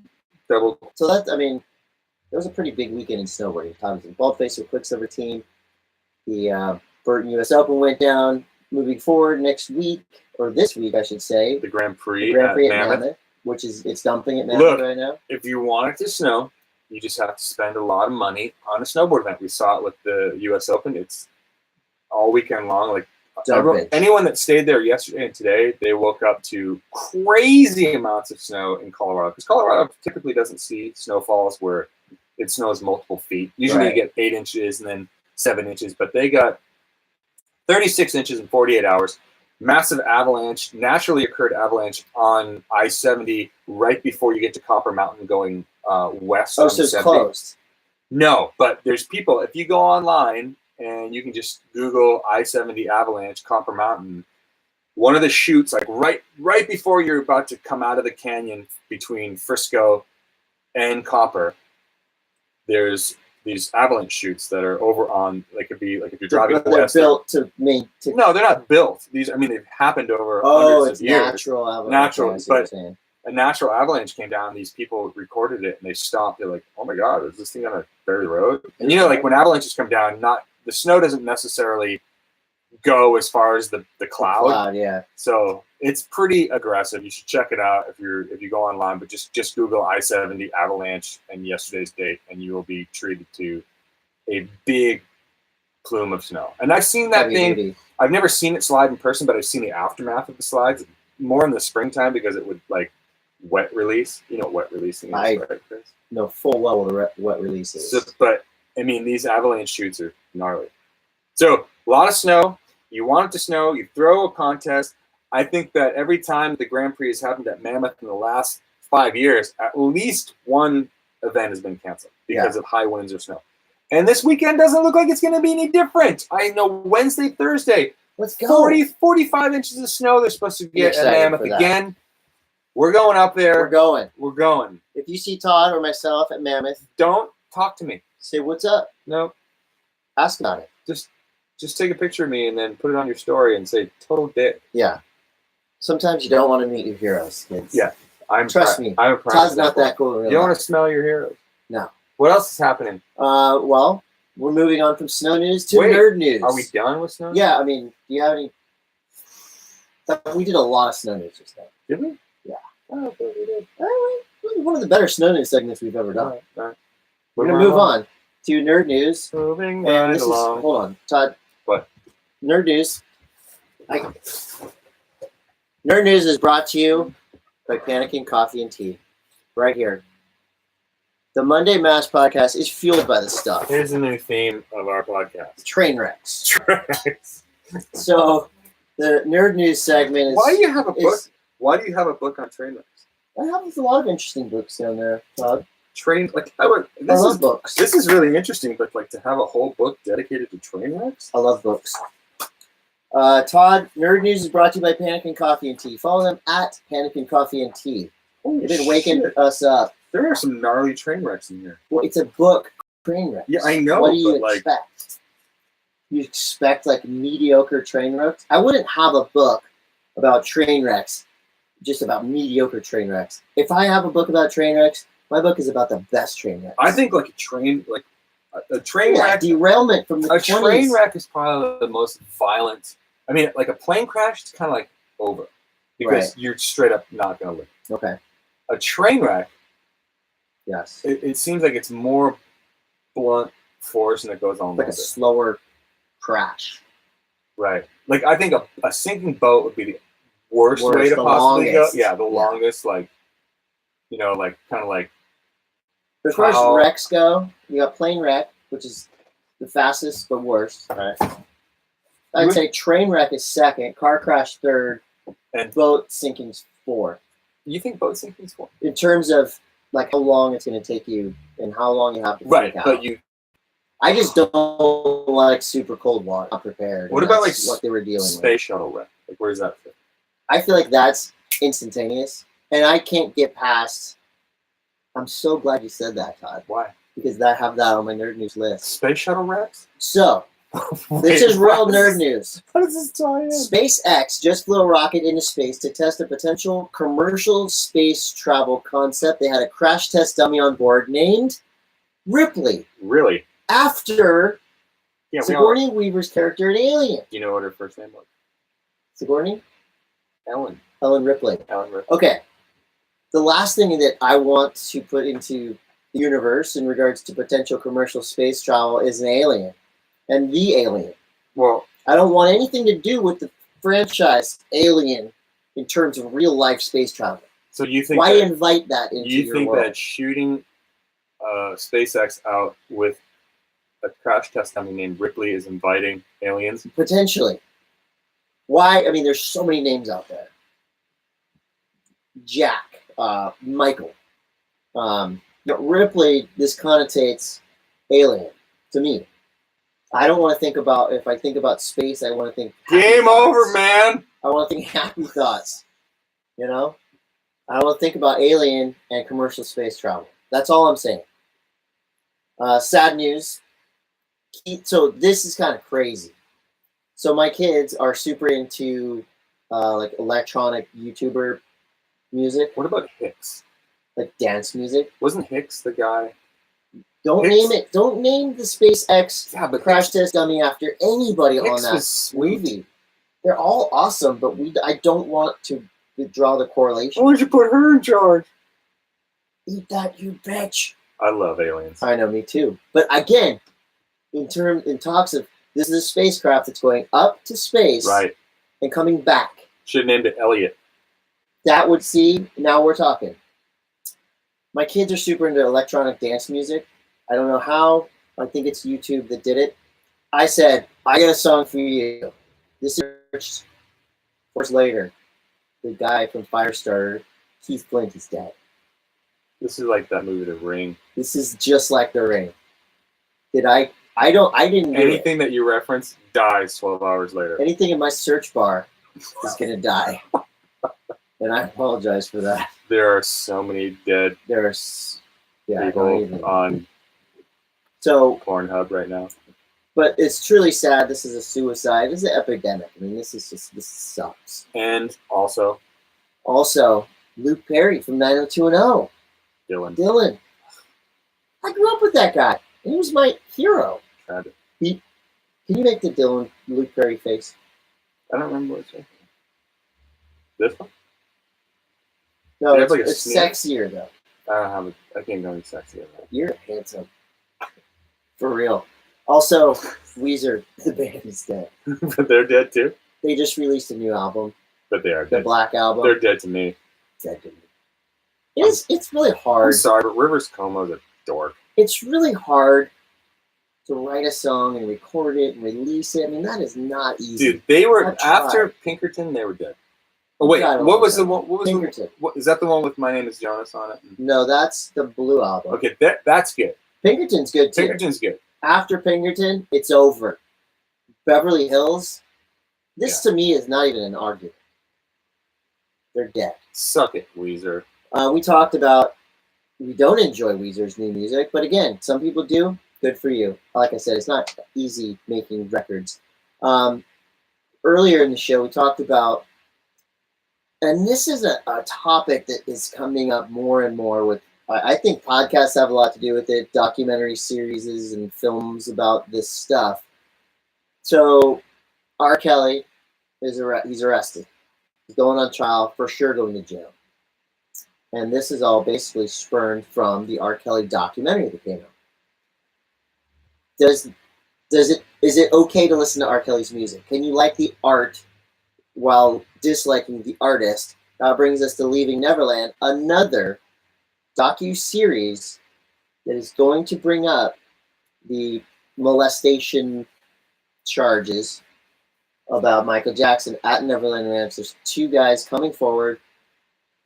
Speaker 2: So
Speaker 1: that it was a pretty big weekend in snowboarding. Thompson Baldface with Quicksilver team. The Burton U.S. Open went down. Moving forward next week, or this week, I should say,
Speaker 2: the Grand Prix,
Speaker 1: at Mammoth, which is it's dumping at Mammoth right now.
Speaker 2: If you want it to snow, you just have to spend a lot of money on a snowboard event. We saw it with the U.S. Open. It's all weekend long. Like anyone that stayed there yesterday and today, they woke up to crazy amounts of snow in Colorado because Colorado typically doesn't see snowfalls where it snows multiple feet. Usually you get 8 inches and then 7 inches, but they got 36 inches in 48 hours. Massive avalanche, naturally occurred avalanche on I-70 right before you get to Copper Mountain going west.
Speaker 1: Oh, so it's closed.
Speaker 2: No, but there's people. If you go online and you can just Google I-70 avalanche, Copper Mountain, one of the chutes, like right before you're about to come out of the canyon between Frisco and Copper, there's these avalanche chutes that are over on, like, could be like if you're driving west.
Speaker 1: They're built to
Speaker 2: No, they're not built. These, I mean, they've happened over hundreds of years.
Speaker 1: Natural avalanche.
Speaker 2: But a natural avalanche came down. These people recorded it and they stopped. They're like, "Oh my God, is this thing on a Berry Road?" And you know, like when avalanches come down, the snow doesn't necessarily go as far as the cloud.
Speaker 1: Yeah.
Speaker 2: So it's pretty aggressive. You should check it out if you go online, but just Google I-70 avalanche and yesterday's date and you will be treated to a big plume of snow. And I've seen that thing. I've never seen it slide in person, but I've seen the aftermath of the slides more in the springtime because it would like wet release. You know what wet releasing is, right, Chris?
Speaker 1: No, full well what wet release is.
Speaker 2: So, but I mean, these avalanche chutes are gnarly. So a lot of snow. You want it to snow. You throw a contest. I think that every time the Grand Prix has happened at Mammoth in the last 5 years, at least one event has been canceled because of high winds or snow. And this weekend doesn't look like it's going to be any different. I know Wednesday, Thursday,
Speaker 1: let's go.
Speaker 2: 45 inches of snow they're supposed to get at Mammoth again. We're going up there. We're going.
Speaker 1: If you see Todd or myself at Mammoth,
Speaker 2: don't talk to me.
Speaker 1: Say, what's up?
Speaker 2: No.
Speaker 1: Ask about it.
Speaker 2: Just take a picture of me and then put it on your story and say, total dick.
Speaker 1: Yeah. Sometimes you don't want to meet your heroes, kids.
Speaker 2: Yeah.
Speaker 1: Trust me.
Speaker 2: I'm a
Speaker 1: Todd's not that cool.
Speaker 2: You don't want to smell your heroes.
Speaker 1: No.
Speaker 2: What else is happening?
Speaker 1: Well, we're moving on from snow news to nerd news.
Speaker 2: Are we done with snow news?
Speaker 1: Yeah, I mean, do you have any? We did a lot of snow news just now.
Speaker 2: Did we?
Speaker 1: Yeah.
Speaker 2: Oh, we did.
Speaker 1: It was one of the better snow news segments we've ever done.
Speaker 2: All right.
Speaker 1: We're going to move on to nerd news.
Speaker 2: Moving
Speaker 1: and
Speaker 2: right along.
Speaker 1: Hold on, Todd.
Speaker 2: What?
Speaker 1: Nerd news. Nerd news is brought to you by Pannikin Coffee and Tea. Right here. The Monday M.A.S.S podcast is fueled by this stuff.
Speaker 2: Here's the new theme of our podcast.
Speaker 1: Train wrecks. So the nerd news segment is...
Speaker 2: Why do you have a book? Why do you have a book on train wrecks?
Speaker 1: I have a lot of interesting books down there, Todd.
Speaker 2: I
Speaker 1: love books.
Speaker 2: This is really interesting, but like to have a whole book dedicated to train wrecks?
Speaker 1: I love books. Todd, Nerd News is brought to you by Pannikin Coffee and Tea. Follow them at Pannikin Coffee and Tea. They've been waking us up.
Speaker 2: There are some gnarly train wrecks in here.
Speaker 1: Well, it's a book, train wrecks.
Speaker 2: Yeah, I know.
Speaker 1: What do you expect? You expect like mediocre train wrecks? I wouldn't have a book about train wrecks, just about mediocre train wrecks. If I have a book about train wrecks, my book is about the best train wrecks.
Speaker 2: I think like a train wreck,
Speaker 1: derailment from the 20s.
Speaker 2: Train wreck is probably the most violent. I mean, like a plane crash, it's kind of like over because you're straight up not going to live.
Speaker 1: Okay.
Speaker 2: A train wreck,
Speaker 1: yes,
Speaker 2: it seems like it's more blunt force and it goes on
Speaker 1: like a slower crash.
Speaker 2: Right. Like I think a sinking boat would be the worst way to possibly go. Yeah, the longest, like, you know, like kind of like.
Speaker 1: As far as wrecks go, you got plane wreck, which is the fastest but worst. Right. I'd say train wreck is second, car crash third, and boat sinking's fourth.
Speaker 2: You think boat sinking's fourth? In
Speaker 1: terms of like how long it's going to take you and how long you have to
Speaker 2: take out. But
Speaker 1: I just don't like super cold water. Not prepared.
Speaker 2: What about like
Speaker 1: what they were dealing with?
Speaker 2: Space shuttle wreck? Like where does that fit?
Speaker 1: I feel like that's instantaneous, and I can't get past. I'm so glad you said that, Todd.
Speaker 2: Why?
Speaker 1: Because I have that on my nerd news list.
Speaker 2: Space shuttle wrecks?
Speaker 1: So, this is real nerd news.
Speaker 2: How does this tie in?
Speaker 1: SpaceX just flew a rocket into space to test a potential commercial space travel concept. They had a crash test dummy on board named Ripley.
Speaker 2: Really?
Speaker 1: After Sigourney Weaver's character in Alien.
Speaker 2: Do you know what her first name was?
Speaker 1: Sigourney?
Speaker 2: Ellen.
Speaker 1: Ellen Ripley.
Speaker 2: Ellen Ripley.
Speaker 1: Okay. The last thing that I want to put into the universe in regards to potential commercial space travel is an alien. And the Alien.
Speaker 2: Well,
Speaker 1: I don't want anything to do with the franchise Alien in terms of real life space travel.
Speaker 2: So you think
Speaker 1: why invite that into your world?
Speaker 2: You think that shooting SpaceX out with a crash test dummy named Ripley is inviting aliens?
Speaker 1: Potentially. Why? I mean, there's so many names out there. Jack, Michael. Ripley, this connotates alien to me. I don't want to think about, if I think about space, I want to think
Speaker 2: game over, man.
Speaker 1: I want to think happy thoughts. You know? I want to think about alien and commercial space travel. That's all I'm saying. Sad news. So this is kind of crazy. So my kids are super into like electronic YouTuber music.
Speaker 2: What about Hicks?
Speaker 1: Like dance music.
Speaker 2: Wasn't Hicks the guy?
Speaker 1: Don't name it. Don't name the SpaceX crash test dummy after anybody on that movie. They're all awesome, but I don't want to draw the correlation.
Speaker 2: Why would you put her in charge?
Speaker 1: Eat that, you bitch.
Speaker 2: I love aliens.
Speaker 1: I know, me too. But again, in talks of this is a spacecraft that's going up to space,
Speaker 2: right, and
Speaker 1: coming back.
Speaker 2: Should have named it Elliot.
Speaker 1: That would see. Now we're talking. My kids are super into electronic dance music. I don't know how. I think it's YouTube that did it. I said, I got a song for you. This is 4 years later. The guy from Firestarter, Keith Flint, is dead.
Speaker 2: This is like that movie, The Ring.
Speaker 1: This is just like The Ring. I didn't do
Speaker 2: anything that you reference dies 12 hours later.
Speaker 1: Anything in my search bar is gonna die. And I apologize for that.
Speaker 2: There are so many dead people on Pornhub right now.
Speaker 1: But it's truly sad. This is a suicide. This is an epidemic. I mean, this sucks.
Speaker 2: And also
Speaker 1: Luke Perry from 90210. Dylan. I grew up with that guy. He was my hero. Can you make the Luke Perry face?
Speaker 2: I don't remember what it's like. This one?
Speaker 1: No, it's sexier though.
Speaker 2: I can't go any sexier.
Speaker 1: You're handsome. For real. Also, Weezer, the band, is dead.
Speaker 2: But they're dead too?
Speaker 1: They just released a new album.
Speaker 2: But they are dead.
Speaker 1: The Black Album.
Speaker 2: They're dead to me.
Speaker 1: Dead to me. It's really hard.
Speaker 2: I'm sorry, but Rivers Cuomo's a dork.
Speaker 1: It's really hard to write a song and record it and release it. I mean, that is not easy.
Speaker 2: Dude, they were, after Pinkerton, they were dead. Oh, wait, what was the one? What was Pinkerton. Is that the one with My Name is Jonas on it?
Speaker 1: No, that's the Blue Album.
Speaker 2: Okay, that's good.
Speaker 1: Pinkerton's good too.
Speaker 2: Pinkerton's good.
Speaker 1: After Pinkerton, it's over. Beverly Hills, this to me is not even an argument. They're dead.
Speaker 2: Suck it, Weezer.
Speaker 1: We talked about we don't enjoy Weezer's new music, but again, some people do. Good for you. Like I said, it's not easy making records. Earlier in the show, we talked about, and this is a topic that is coming up more and more with, I think podcasts have a lot to do with it, documentary series and films about this stuff. So R. Kelly he's arrested. He's going on trial, for sure going to jail. And this is all basically spurned from the R. Kelly documentary that came out. Is it okay to listen to R. Kelly's music? Can you like the art while disliking the artist? That brings us to Leaving Neverland, another docu-series that is going to bring up the molestation charges about Michael Jackson at Neverland Ranch. There's 2 guys coming forward.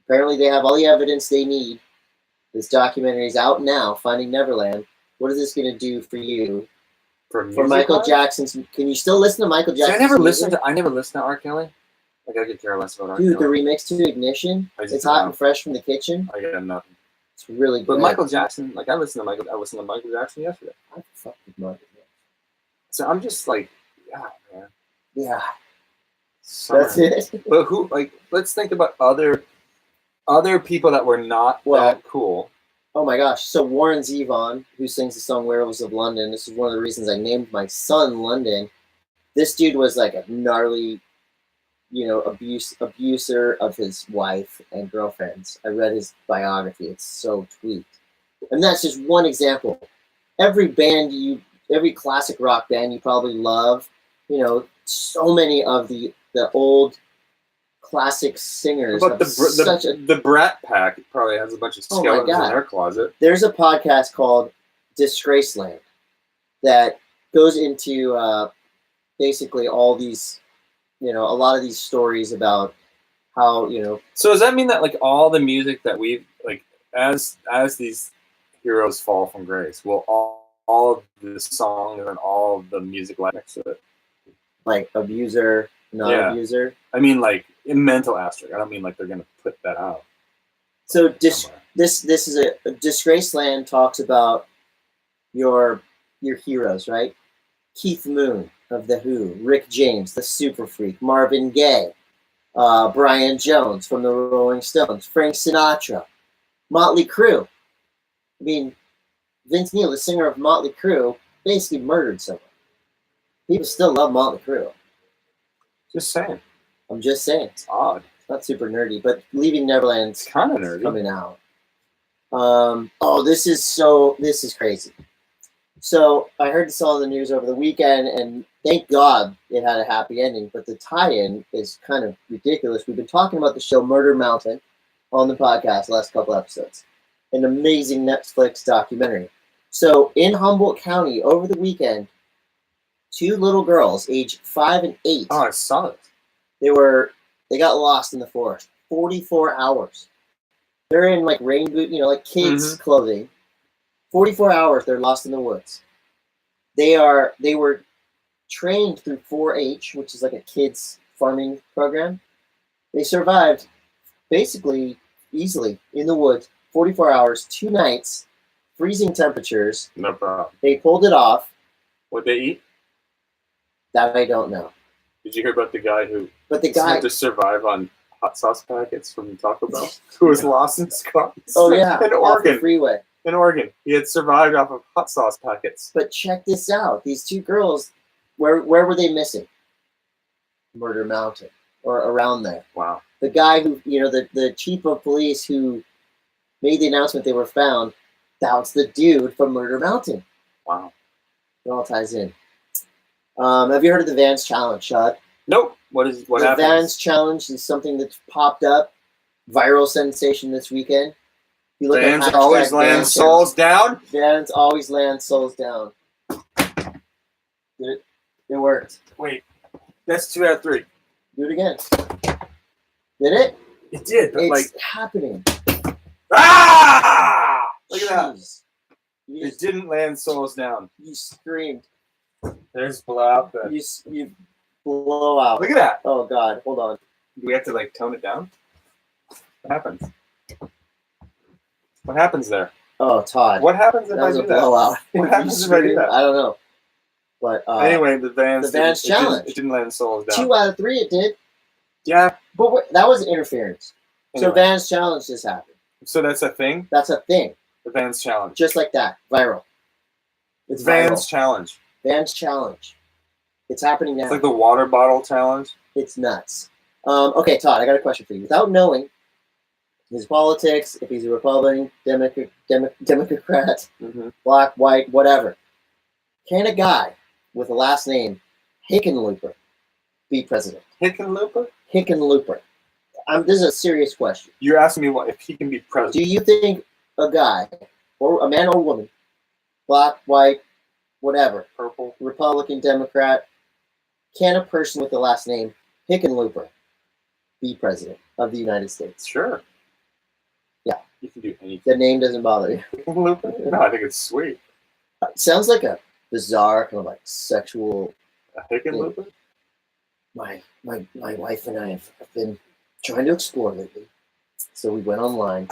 Speaker 1: Apparently they have all the evidence they need. This documentary is out now, Finding Neverland. What is this going to do for you? For Michael Jackson's, can you still listen to Michael Jackson?
Speaker 2: I never listened to R. Kelly. Like, I could care less about R. Kelly.
Speaker 1: Dude, the remix to Ignition, it's hot and fresh from the kitchen.
Speaker 2: I got nothing.
Speaker 1: It's really good.
Speaker 2: But Michael Jackson, like, I listened to Michael Jackson yesterday.
Speaker 1: I fuck with Michael Jackson.
Speaker 2: So I'm just like, yeah, man.
Speaker 1: Yeah.
Speaker 2: Summer.
Speaker 1: That's it.
Speaker 2: But who, like, let's think about other people that were not that cool.
Speaker 1: Oh my gosh. So Warren Zevon, who sings the song Werewolves of London, this is one of the reasons I named my son London. This dude was like a gnarly, abuser of his wife and girlfriends. I read his biography. It's so tweaked. And that's just one example. Every classic rock band you probably love, so many of the old classic singers.
Speaker 2: But the Brat Pack probably has a bunch of skeletons in their closet.
Speaker 1: There's a podcast called Disgraceland that goes into basically all these, a lot of these stories about how,
Speaker 2: So does that mean that like all the music that we've like as these heroes fall from grace, will all of the songs and all of the music next to it,
Speaker 1: like abuser, non-abuser?
Speaker 2: I mean, like in mental asterisk. I don't mean like they're gonna put that out.
Speaker 1: So this is a Disgraceland talks about your heroes, right? Keith Moon of The Who, Rick James, the Super Freak, Marvin Gaye, Brian Jones from the Rolling Stones, Frank Sinatra, Motley Crue. I mean, Vince Neil, the singer of Motley Crue, basically murdered someone. People still love Motley Crue.
Speaker 2: Just saying.
Speaker 1: I'm just saying.
Speaker 2: It's odd.
Speaker 1: It's not super nerdy, but Leaving Neverland's
Speaker 2: kind of nerdy
Speaker 1: coming out. This is crazy. So I heard this all in the news over the weekend, and thank God it had a happy ending, but the tie-in is kind of ridiculous. We've been talking about the show Murder Mountain on the podcast the last couple episodes. An amazing Netflix documentary. So in Humboldt County over the weekend, 2 little girls, aged 5 and 8.
Speaker 2: Oh, I saw it.
Speaker 1: They got lost in the forest. 44 hours. They're in like rain boot, like kids' clothing. 44 hours. They're lost in the woods. They were trained through 4-H, which is like a kids farming program. They survived basically easily in the woods. 44 hours, 2 nights, freezing temperatures.
Speaker 2: No problem.
Speaker 1: They pulled it off.
Speaker 2: What'd they eat?
Speaker 1: That I don't know.
Speaker 2: Did you hear about the guy who
Speaker 1: had
Speaker 2: to survive on hot sauce packets from Taco Bell? Who was lost in Scotty?
Speaker 1: Oh yeah,
Speaker 2: in Oregon.
Speaker 1: The freeway.
Speaker 2: In Oregon, he had survived off of hot sauce packets.
Speaker 1: But check this out: these 2 girls, where were they missing? Murder Mountain or around there.
Speaker 2: Wow.
Speaker 1: The guy who, the chief of police who made the announcement they were found, that was the dude from Murder Mountain.
Speaker 2: Wow.
Speaker 1: It all ties in. Have you heard of the Vans Challenge, Shad?
Speaker 2: Nope. What happens?
Speaker 1: The Vans Challenge is something that's popped up, viral sensation this weekend. You look
Speaker 2: Vans
Speaker 1: at
Speaker 2: always land souls down?
Speaker 1: Vans always land souls down. It worked.
Speaker 2: Wait. That's 2 out of 3.
Speaker 1: Do it again. Did it?
Speaker 2: It did, but
Speaker 1: it's happening.
Speaker 2: Ah! Look at that.
Speaker 1: It
Speaker 2: didn't land souls down.
Speaker 1: You screamed.
Speaker 2: There's blow out.
Speaker 1: You blow out.
Speaker 2: Look at that.
Speaker 1: Oh God, hold on.
Speaker 2: Do we have to tone it down? What happens? What happens there?
Speaker 1: Oh, Todd.
Speaker 2: What happens if I do that?
Speaker 1: Blowout.
Speaker 2: What happens if I do that?
Speaker 1: I don't know. But
Speaker 2: anyway, the Vans
Speaker 1: Challenge.
Speaker 2: It didn't land souls down.
Speaker 1: 2 out of 3 it did.
Speaker 2: Yeah.
Speaker 1: But that was interference.
Speaker 2: Anyway.
Speaker 1: So Vans Challenge just happened.
Speaker 2: So that's a thing?
Speaker 1: That's a thing.
Speaker 2: The Vans Challenge.
Speaker 1: Just like that. Viral. It's
Speaker 2: Vans Challenge.
Speaker 1: Vans Challenge. It's happening now.
Speaker 2: It's like the water bottle challenge.
Speaker 1: It's nuts. Okay, Todd, I got a question for you. Without knowing his politics, if he's a Republican, Democrat, black, white, whatever, can a guy with a last name Hickenlooper be president?
Speaker 2: Hickenlooper?
Speaker 1: Hickenlooper. This is a serious question.
Speaker 2: You're asking me if he can be president.
Speaker 1: Do you think a guy, or a man or woman, black, white, whatever,
Speaker 2: purple,
Speaker 1: Republican, Democrat, can a person with the last name Hickenlooper be president of the United States?
Speaker 2: Sure.
Speaker 1: Yeah.
Speaker 2: You can do anything.
Speaker 1: The name doesn't bother you.
Speaker 2: Hickenlooper? No, I think it's sweet.
Speaker 1: It sounds like a bizarre kind of sexual.
Speaker 2: A Hickenlooper?
Speaker 1: My wife and I have been trying to explore lately. So we went online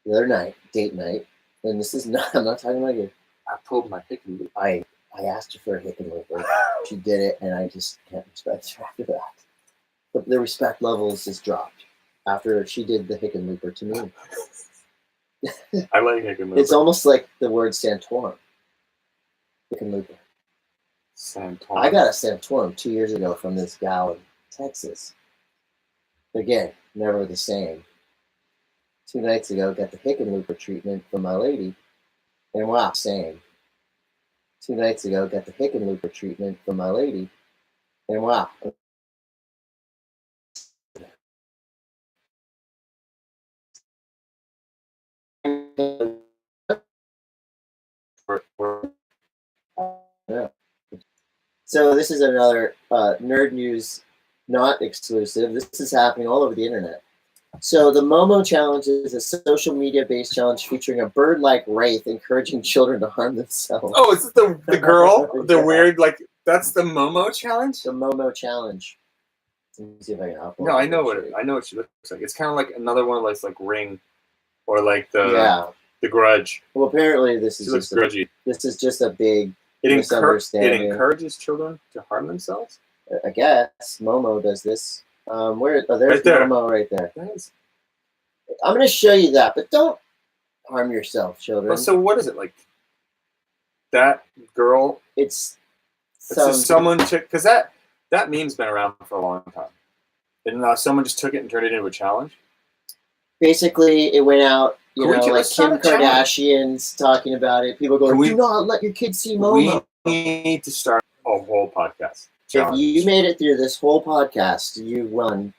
Speaker 1: the other night, date night, and this is not, I'm not talking about you.
Speaker 2: I pulled my Hickenlooper.
Speaker 1: I asked her for a Hickenlooper. She did it, and I just can't respect her after that. But the respect levels just dropped after she did the Hickenlooper to me.
Speaker 2: I like Hickenlooper.
Speaker 1: It's almost like the word Santorum. Hickenlooper.
Speaker 2: Santorum.
Speaker 1: I got a Santorum 2 years ago from this gal in Texas. Again, never the same. 2 nights ago, got the Hickenlooper treatment from my lady, and wow, same. 2 nights ago, got the Hickenlooper treatment from my lady, and wow. Yeah. So this is another nerd news, not exclusive. This is happening all over the internet. So the Momo Challenge is a social media-based challenge featuring a bird-like wraith encouraging children to harm themselves.
Speaker 2: Oh, is it the girl? The
Speaker 1: Yeah.
Speaker 2: weird, that's the Momo Challenge?
Speaker 1: The Momo Challenge. Let me see if I can upload
Speaker 2: No, I know what she looks like. It's kind of like another one of those Ring, or the Grudge.
Speaker 1: Well, apparently this is
Speaker 2: She looks grudgy.
Speaker 1: This is just a big
Speaker 2: It
Speaker 1: misunderstanding.
Speaker 2: encourages children to harm themselves?
Speaker 1: I guess Momo does this. There's
Speaker 2: Right there.
Speaker 1: Momo right there.
Speaker 2: Nice.
Speaker 1: I'm going to show you that, but don't harm yourself, children.
Speaker 2: Well, so what is it like? That girl?
Speaker 1: It's
Speaker 2: just someone took, because that meme's been around for a long time, and someone just took it and turned it into a challenge.
Speaker 1: Basically, it went out.
Speaker 2: Let's
Speaker 1: Kim
Speaker 2: start a challenge.
Speaker 1: Kardashian's talking about it. People go, "Do not let your kids see Momo."
Speaker 2: We need to start a whole podcast.
Speaker 1: If you made it through this whole podcast, you won.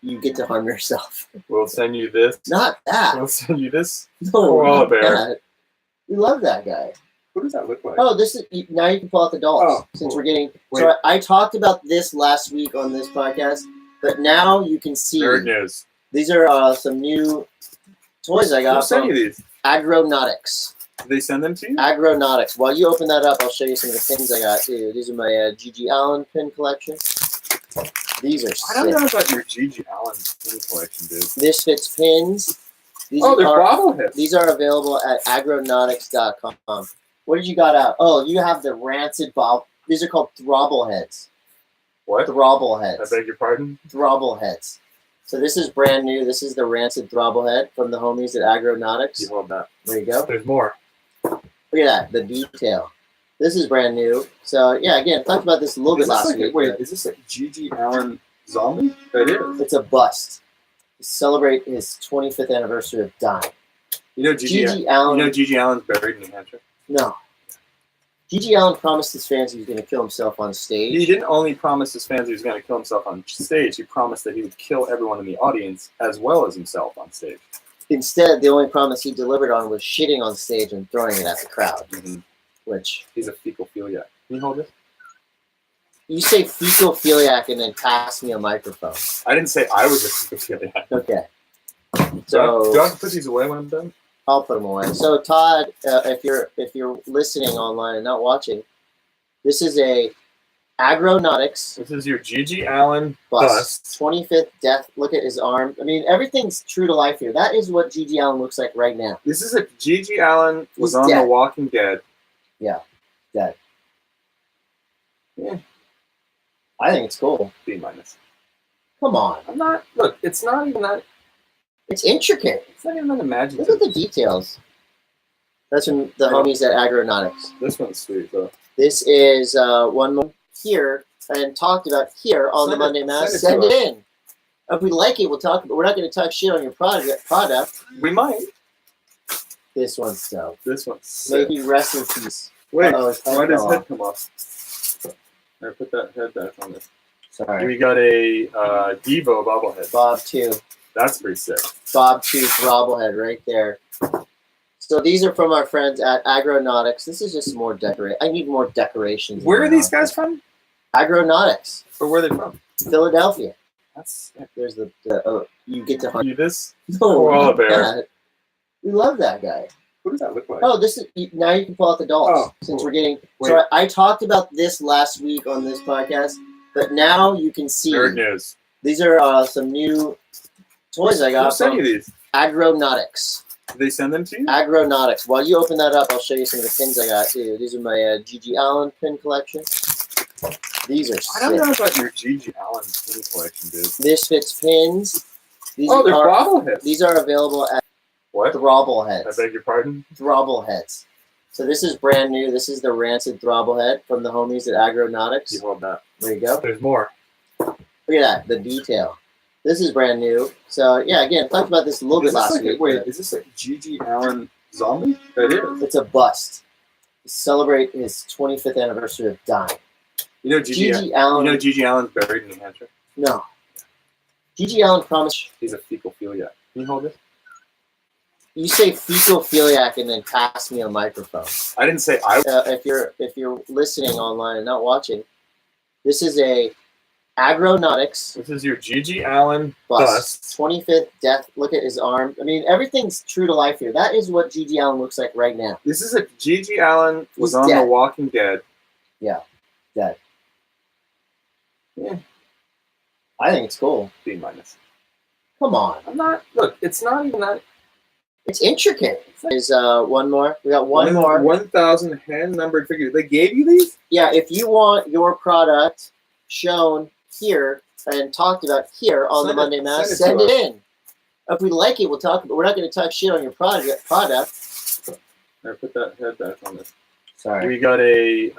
Speaker 1: You get to harm yourself.
Speaker 2: We'll send you this.
Speaker 1: Not that.
Speaker 2: We'll send you this.
Speaker 1: No,
Speaker 2: Koala
Speaker 1: not
Speaker 2: bear.
Speaker 1: that. We love that guy.
Speaker 2: What does that look like?
Speaker 1: Oh, this is now you can pull out the dolls since we're getting. So I talked about this last week on this podcast, but now you can see.
Speaker 2: Nerd news.
Speaker 1: These are some new toys I got.
Speaker 2: Who sent you these?
Speaker 1: Agronautics.
Speaker 2: Did they send them to you?
Speaker 1: Agronautics. While you open that up, I'll show you some of the pins I got too. These are my G.G. Allen pin collection. These are sick.
Speaker 2: I don't know about your G.G. Allen pin collection, dude.
Speaker 1: This fits pins. These
Speaker 2: they're bobbleheads.
Speaker 1: These are available at agronautics.com. What did you got out? Oh, you have the rancid bob. These are called throbbleheads.
Speaker 2: What?
Speaker 1: Throbbleheads.
Speaker 2: I beg your pardon?
Speaker 1: Throbbleheads. So this is brand new. This is the rancid throbblehead from the homies at Agronautics.
Speaker 2: You hold that.
Speaker 1: There you go.
Speaker 2: There's more.
Speaker 1: Look at that, the detail. This is brand new. So yeah, again, talked about this a little bit last week.
Speaker 2: Wait, is this a G.G. Allen zombie? It is.
Speaker 1: It's a bust to celebrate his 25th anniversary of dying.
Speaker 2: You know G.G. Allen. You know G.G. Allen's buried in New Hampshire.
Speaker 1: No. G.G. Allen promised his fans he was going to kill himself on stage.
Speaker 2: He didn't only promise his fans he was going to kill himself on stage. He promised that he would kill everyone in the audience as well as himself on stage.
Speaker 1: Instead, the only promise he delivered on was shitting on stage and throwing it at the crowd.
Speaker 2: Mm-hmm.
Speaker 1: Which
Speaker 2: he's a fecal-philiac. Can you hold this?
Speaker 1: You say fecal-philiac and then pass me a microphone.
Speaker 2: I didn't say I was a fecal-philiac.
Speaker 1: Okay.
Speaker 2: So do I have to put these away when I'm done?
Speaker 1: I'll put them away. So Todd, if you're listening online and not watching, this is a Agronautics.
Speaker 2: This is your G.G. Allen bust.
Speaker 1: 25th death. Look at his arm. I mean, everything's true to life here. That is what G.G. Allen looks like right now.
Speaker 2: This is a G.G. Allen was on
Speaker 1: dead.
Speaker 2: The Walking Dead.
Speaker 1: Yeah, dead. Yeah. I think it's cool.
Speaker 2: B-.
Speaker 1: Come on.
Speaker 2: I'm not. Look, it's not even that.
Speaker 1: It's intricate.
Speaker 2: It's not even that imaginative.
Speaker 1: Look at the details. That's from the homies at Agronautics.
Speaker 2: This one's sweet, though.
Speaker 1: This is one more here and talked about here on the Monday M.A.S.S. Send it in. If we like it, we'll talk. But we're not going to talk shit on your product.
Speaker 2: We might.
Speaker 1: This one's dope.
Speaker 2: This one's sick.
Speaker 1: Maybe rest in peace.
Speaker 2: Wait, why does his head come off? I put that head back on this.
Speaker 1: Sorry.
Speaker 2: We got a Devo bobblehead.
Speaker 1: Bob 2.
Speaker 2: That's pretty sick.
Speaker 1: Bob 2 bobblehead right there. So these are from our friends at Agronautics. This is just more decorate. I need more decorations.
Speaker 2: Where are these guys from?
Speaker 1: Agronautics.
Speaker 2: Or where are they from?
Speaker 1: Philadelphia.
Speaker 2: That's sick.
Speaker 1: There's the you get to hunt.
Speaker 2: You this?
Speaker 1: No,
Speaker 2: koala bear.
Speaker 1: We love that guy.
Speaker 2: What does that look like?
Speaker 1: Oh, this is now you can pull out the dolls since we're getting. So I talked about this last week on this podcast, but now you can see.
Speaker 2: Nerd news.
Speaker 1: These are some new toys I got.
Speaker 2: Who sent you these?
Speaker 1: Agronautics.
Speaker 2: Did they send them to you?
Speaker 1: Agronautics. While you open that up, I'll show you some of the pins I got too. These are my G.G. Allen pin collection. These are sick.
Speaker 2: I don't know about your G.G. Allen pin collection, dude.
Speaker 1: This fits pins. These
Speaker 2: they're bobbleheads.
Speaker 1: These are available at
Speaker 2: what?
Speaker 1: Throbbleheads.
Speaker 2: I beg your pardon?
Speaker 1: Throbbleheads. So this is brand new. This is the rancid throbblehead from the homies at Agronautics.
Speaker 2: You hold that.
Speaker 1: There you go.
Speaker 2: There's more.
Speaker 1: Look at that, the detail. This is brand new. So yeah, again, talked about this a little bit last week.
Speaker 2: Wait, is this a G.G. Allen zombie? It is.
Speaker 1: It's a bust to celebrate his 25th anniversary of dying.
Speaker 2: You know G.G. Allen. You know G.G. Allen's buried in New Hampshire.
Speaker 1: No. G.G. Allen promised.
Speaker 2: He's a fecal-philiac. Can you hold this?
Speaker 1: You say fecal-philiac and then pass me a microphone.
Speaker 2: I didn't say I.
Speaker 1: If you're listening online and not watching, this is a Agronautics.
Speaker 2: This is your G.G. Allen bust.
Speaker 1: 25th death. Look at his arm. I mean, everything's true to life here. That is what G.G. Allen looks like right now.
Speaker 2: This is a G.G. Allen was on
Speaker 1: dead.
Speaker 2: The Walking Dead.
Speaker 1: Yeah, dead. Yeah. I think it's cool.
Speaker 2: B-.
Speaker 1: Come on.
Speaker 2: I'm not. Look, it's not even that.
Speaker 1: It's intricate. There's one more. We got one more.
Speaker 2: 1,000 hand-numbered figures. They gave you these?
Speaker 1: Yeah, if you want your product shown here and talked about here on the Monday M.A.S.S, send it in. If we like it, we'll talk. But we're not going to talk shit on your product.
Speaker 2: I put that head back on this.
Speaker 1: Sorry.
Speaker 2: We got a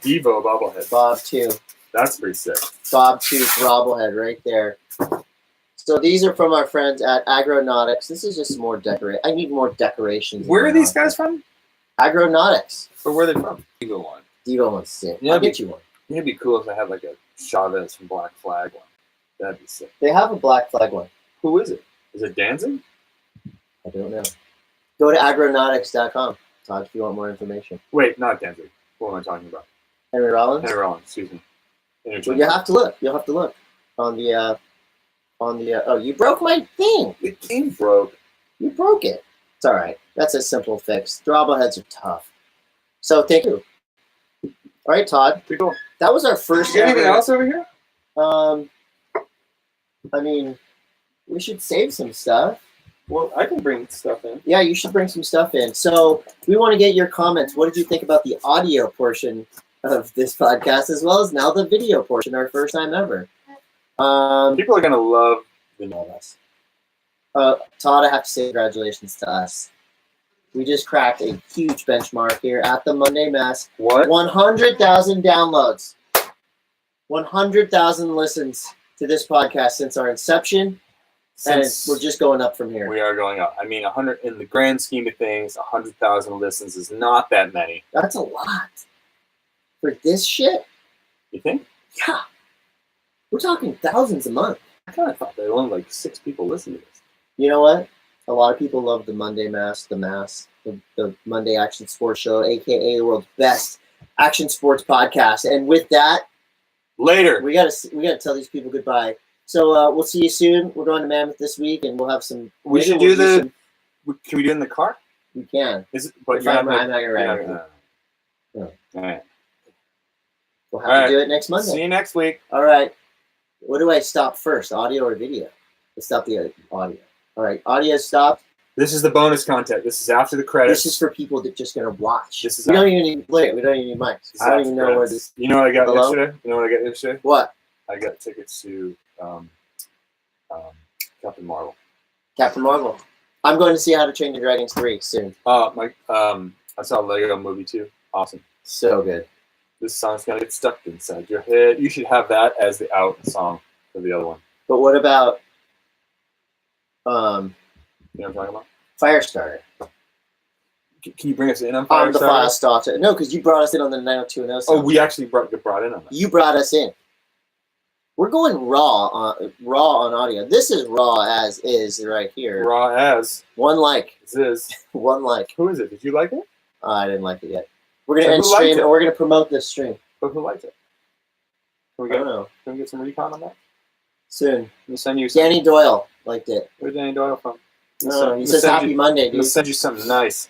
Speaker 2: Devo bobblehead.
Speaker 1: Bob 2.
Speaker 2: That's pretty sick.
Speaker 1: Bob 2 bobblehead right there. So these are from our friends at Agronautics. This is just more decorate. I need more decorations.
Speaker 2: Where are these guys from?
Speaker 1: Agronautics.
Speaker 2: Or where are they from? Devo one.
Speaker 1: Devo one's sick. I'll get you one.
Speaker 2: It'd be cool if they had like a Chavez from Black Flag one. That'd be sick.
Speaker 1: They have a Black Flag one.
Speaker 2: Who is it? Is it Danzig?
Speaker 1: I don't know. Go to agronautics.com. Todd, if you want more information.
Speaker 2: Wait, not Danzig. What am I talking about?
Speaker 1: Henry Rollins?
Speaker 2: Henry Rollins, excuse me.
Speaker 1: Well, you have to look. You'll have to look on the oh, you broke my thing.
Speaker 2: The thing broke.
Speaker 1: You broke it. It's all right. That's a simple fix. Throttle heads are tough. So thank you. All right, Todd.
Speaker 2: Pretty cool.
Speaker 1: That was our first.
Speaker 2: Anything else over here?
Speaker 1: I mean, we should save some stuff.
Speaker 2: Well, I can bring stuff in.
Speaker 1: Yeah, you should bring some stuff in. So we want to get your comments. What did you think about the audio portion of this podcast, as well as now the video portion, our first time ever?
Speaker 2: People are going to love
Speaker 1: all of us. Todd, I have to say congratulations to us. We just cracked a huge benchmark here at the Monday M.A.S.S.
Speaker 2: What?
Speaker 1: 100,000 downloads. 100,000 listens to this podcast since our inception. And we're just going up from here.
Speaker 2: We are going up. I mean, 100 in the grand scheme of things, 100,000 listens is not that many.
Speaker 1: That's a lot. For this shit?
Speaker 2: You think?
Speaker 1: Yeah. We're talking thousands a month.
Speaker 2: I kind of thought there were only like 6 people listening to this.
Speaker 1: You know what? A lot of people love the Monday M.A.S.S, the M.A.S S, the Monday Action Sports Show, a.k.a. the world's best action sports podcast. And with that,
Speaker 2: later,
Speaker 1: we gotta tell these people goodbye. So we'll see you soon. We're going to Mammoth this week, and we'll have some.
Speaker 2: We should do the. Can we do it in the car?
Speaker 1: We can.
Speaker 2: Is it? But
Speaker 1: I'm not gonna ride.
Speaker 2: No. All right.
Speaker 1: We'll have to do it next Monday.
Speaker 2: See you next week.
Speaker 1: All right. What do I stop first, audio or video? Let's stop the audio. All right, audio stopped.
Speaker 2: This is the bonus content. This is after the credits.
Speaker 1: This is for people that just gonna watch.
Speaker 2: This is
Speaker 1: we don't even need we don't even need mics. I don't even know where this.
Speaker 2: You know what I got yesterday? You know what I got yesterday?
Speaker 1: What?
Speaker 2: I got tickets to Captain Marvel.
Speaker 1: Captain Marvel. I'm going to see How to Train Your Dragon 3 soon.
Speaker 2: I saw Lego Movie 2. Awesome.
Speaker 1: So good.
Speaker 2: This song's gonna get stuck inside your head. You should have that as the out song for the other one.
Speaker 1: But what about
Speaker 2: you know what I'm talking about?
Speaker 1: Firestarter.
Speaker 2: Can you bring us in on Firestarter?
Speaker 1: On the Firestarter. No, because you brought us in on the 90210.
Speaker 2: Oh, we actually brought in on that.
Speaker 1: You brought us in. We're going raw on audio. This is raw as is right here.
Speaker 2: Raw as.
Speaker 1: One like.
Speaker 2: This is.
Speaker 1: One like.
Speaker 2: Who is it? Did you like it?
Speaker 1: I didn't like it yet. We're going to end stream, and we're going to promote this stream.
Speaker 2: But who liked it? Can we get some recon on that?
Speaker 1: Soon.
Speaker 2: We'll send you
Speaker 1: Danny Doyle liked it.
Speaker 2: Where's Danny Doyle from?
Speaker 1: He says Happy Monday, dude.
Speaker 2: We'll send you something nice.